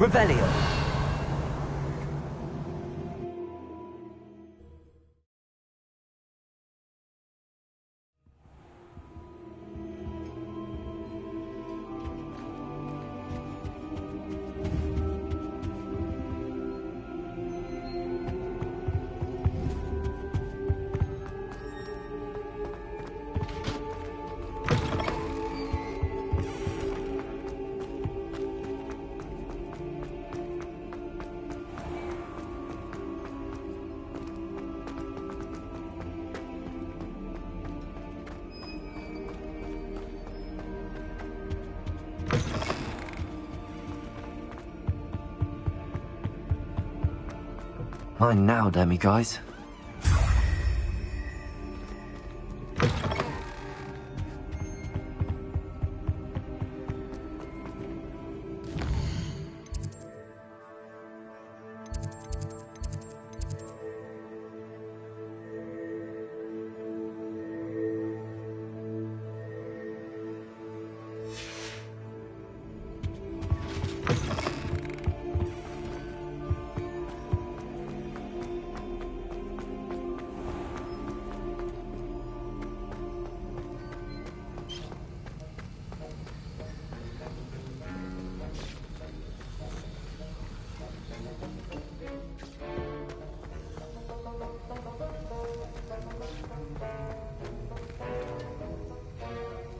Revelio. Mine now, demiguise.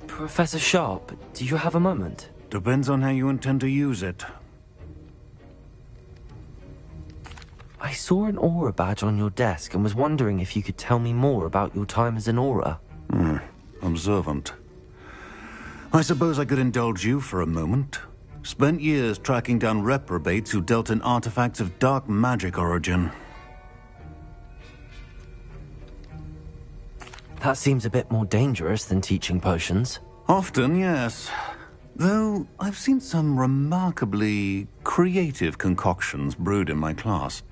Professor Sharp, do you have a moment? Depends on how you intend to use it. I saw an aura badge on your desk and was wondering if you could tell me more about your time as an aura. Observant. I suppose I could indulge you for a moment. Spent years tracking down reprobates who dealt in artifacts of dark magic origin. That seems a bit more dangerous than teaching potions. Often, yes. Though I've seen some remarkably creative concoctions brewed in my class.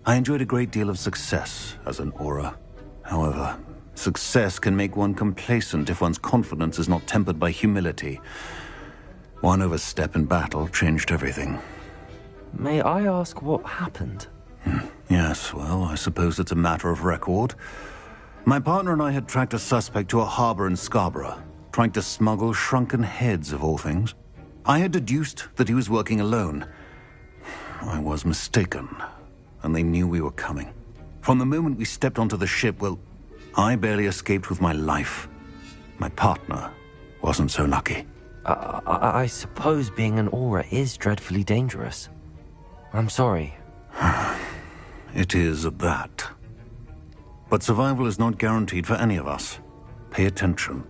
I enjoyed a great deal of success as an aura. However, success can make one complacent if one's confidence is not tempered by humility. One overstep in battle changed everything. May I ask what happened? Yes, well, I suppose it's a matter of record. My partner and I had tracked a suspect to a harbor in Scarborough, trying to smuggle shrunken heads of all things. I had deduced that he was working alone. I was mistaken, and they knew we were coming. From the moment we stepped onto the ship, well, I barely escaped with my life. My partner wasn't so lucky. I suppose being an aura is dreadfully dangerous. I'm sorry. It is that. But survival is not guaranteed for any of us. Pay attention.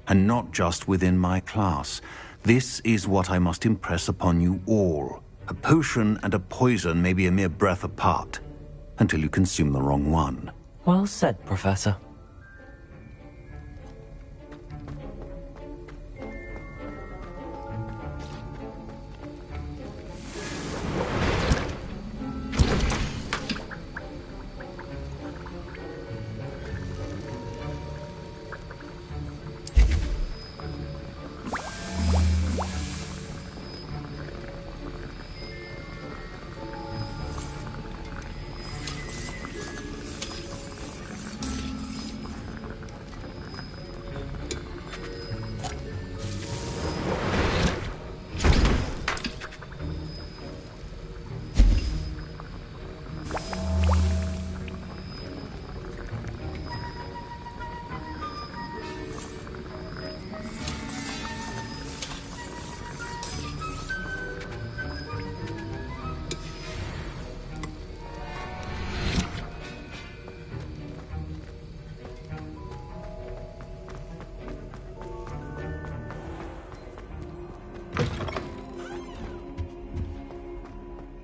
And not just within my class. This is what I must impress upon you all. A potion and a poison may be a mere breath apart, until you consume the wrong one. Well said, Professor.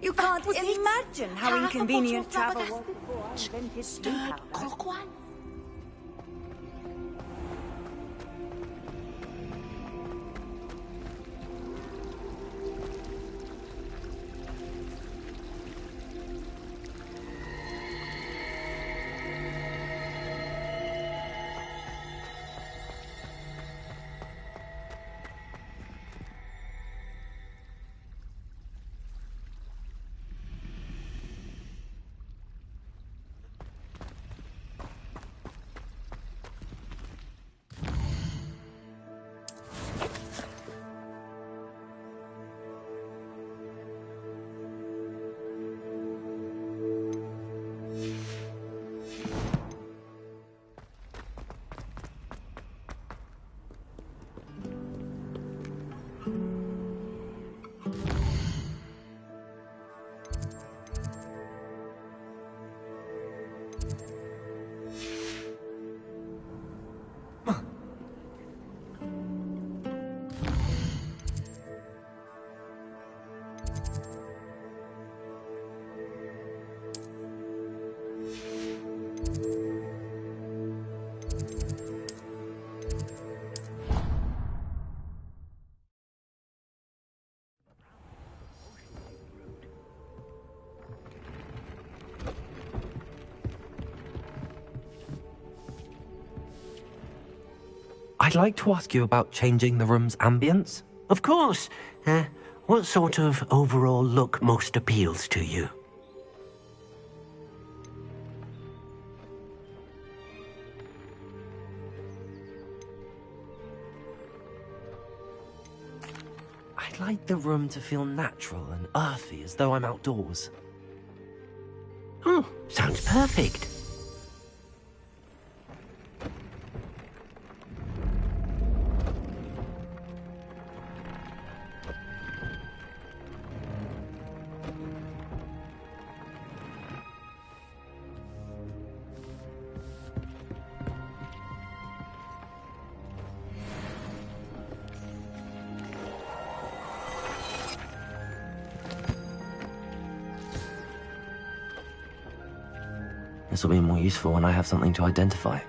You can't imagine how inconvenient travel was before I invented steam power. I'd like to ask you about changing the room's ambience. Of course. What sort of overall look most appeals to you? I'd like the room to feel natural and earthy, as though I'm outdoors. Oh, sounds perfect. This will be more useful when I have something to identify.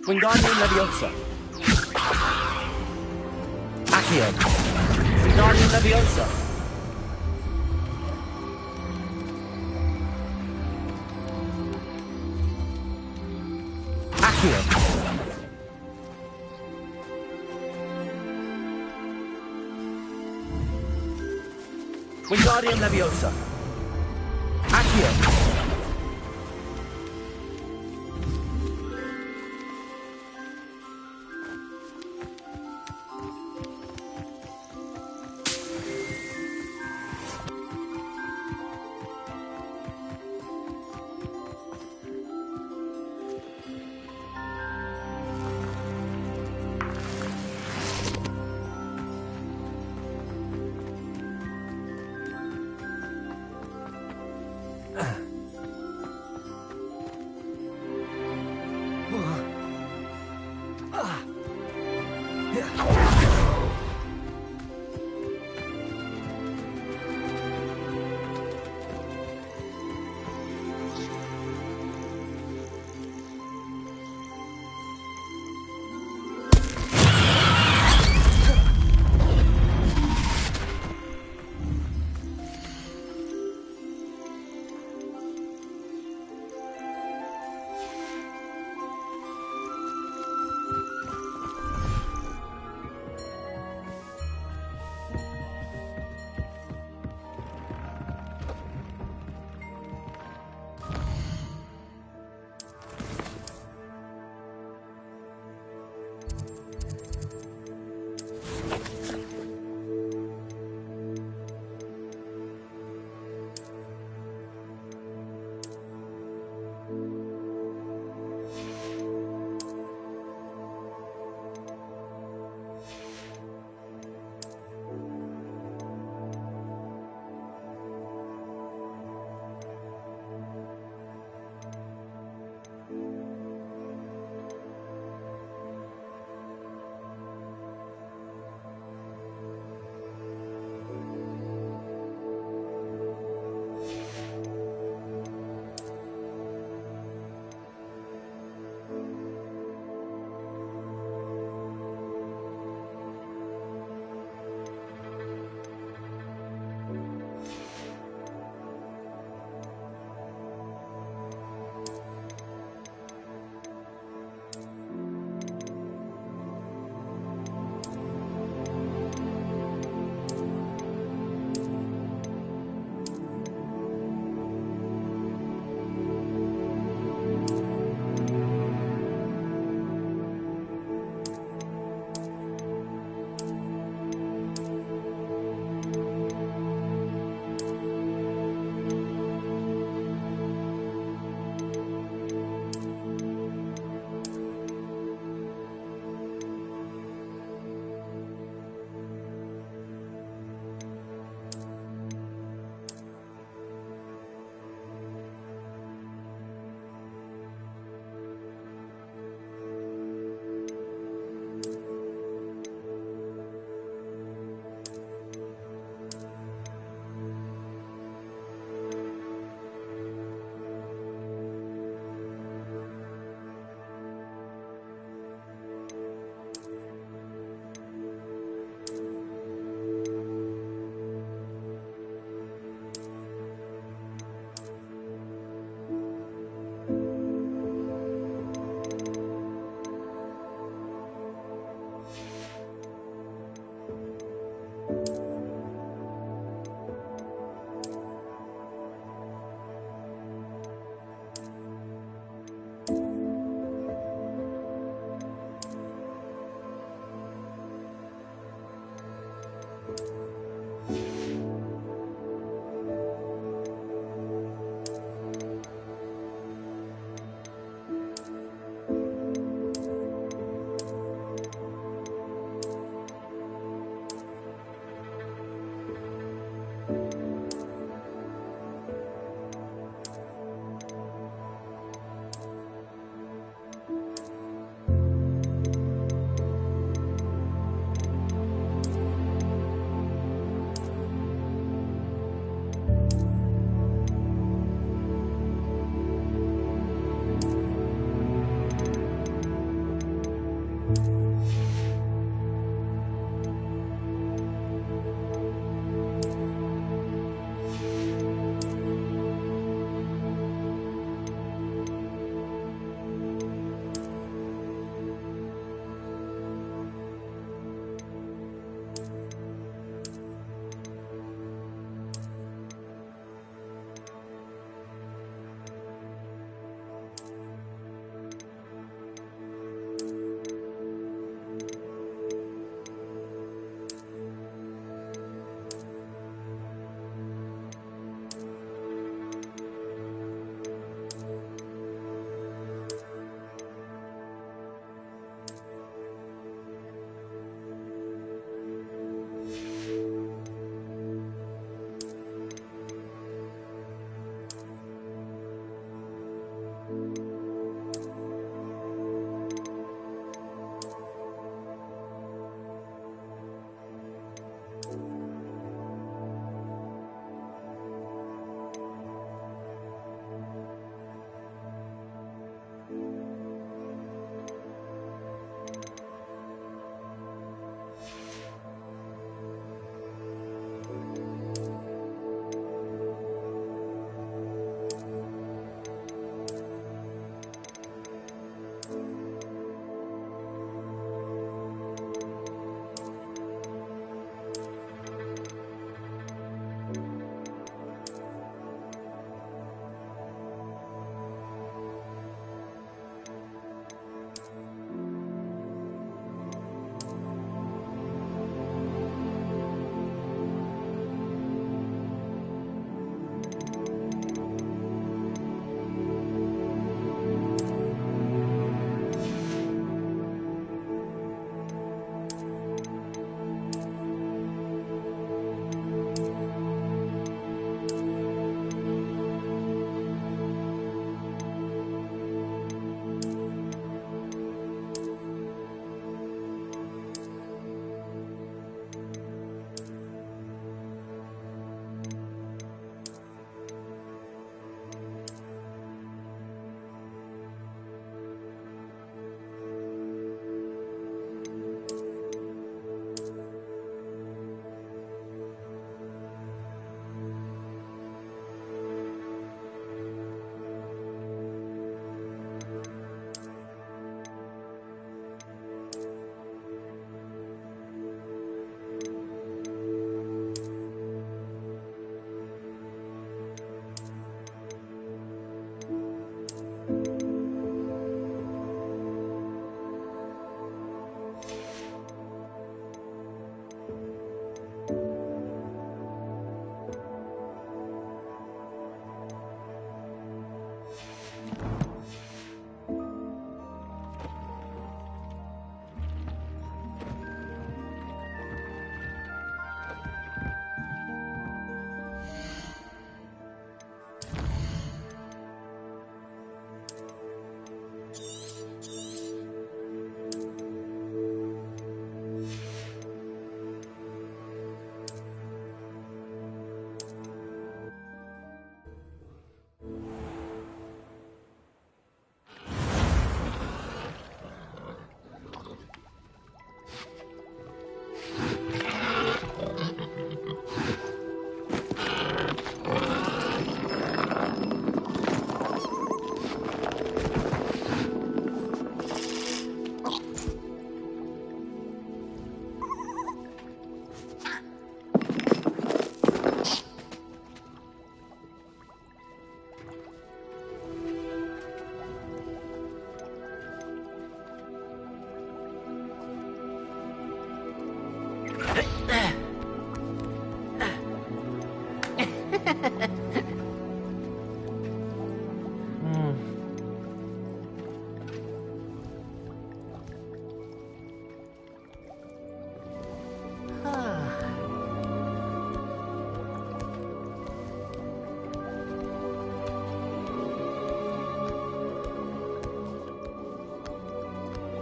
Wingardium Leviosa. Accio. Wingardium Leviosa. Accio. Wingardium Leviosa. Accio.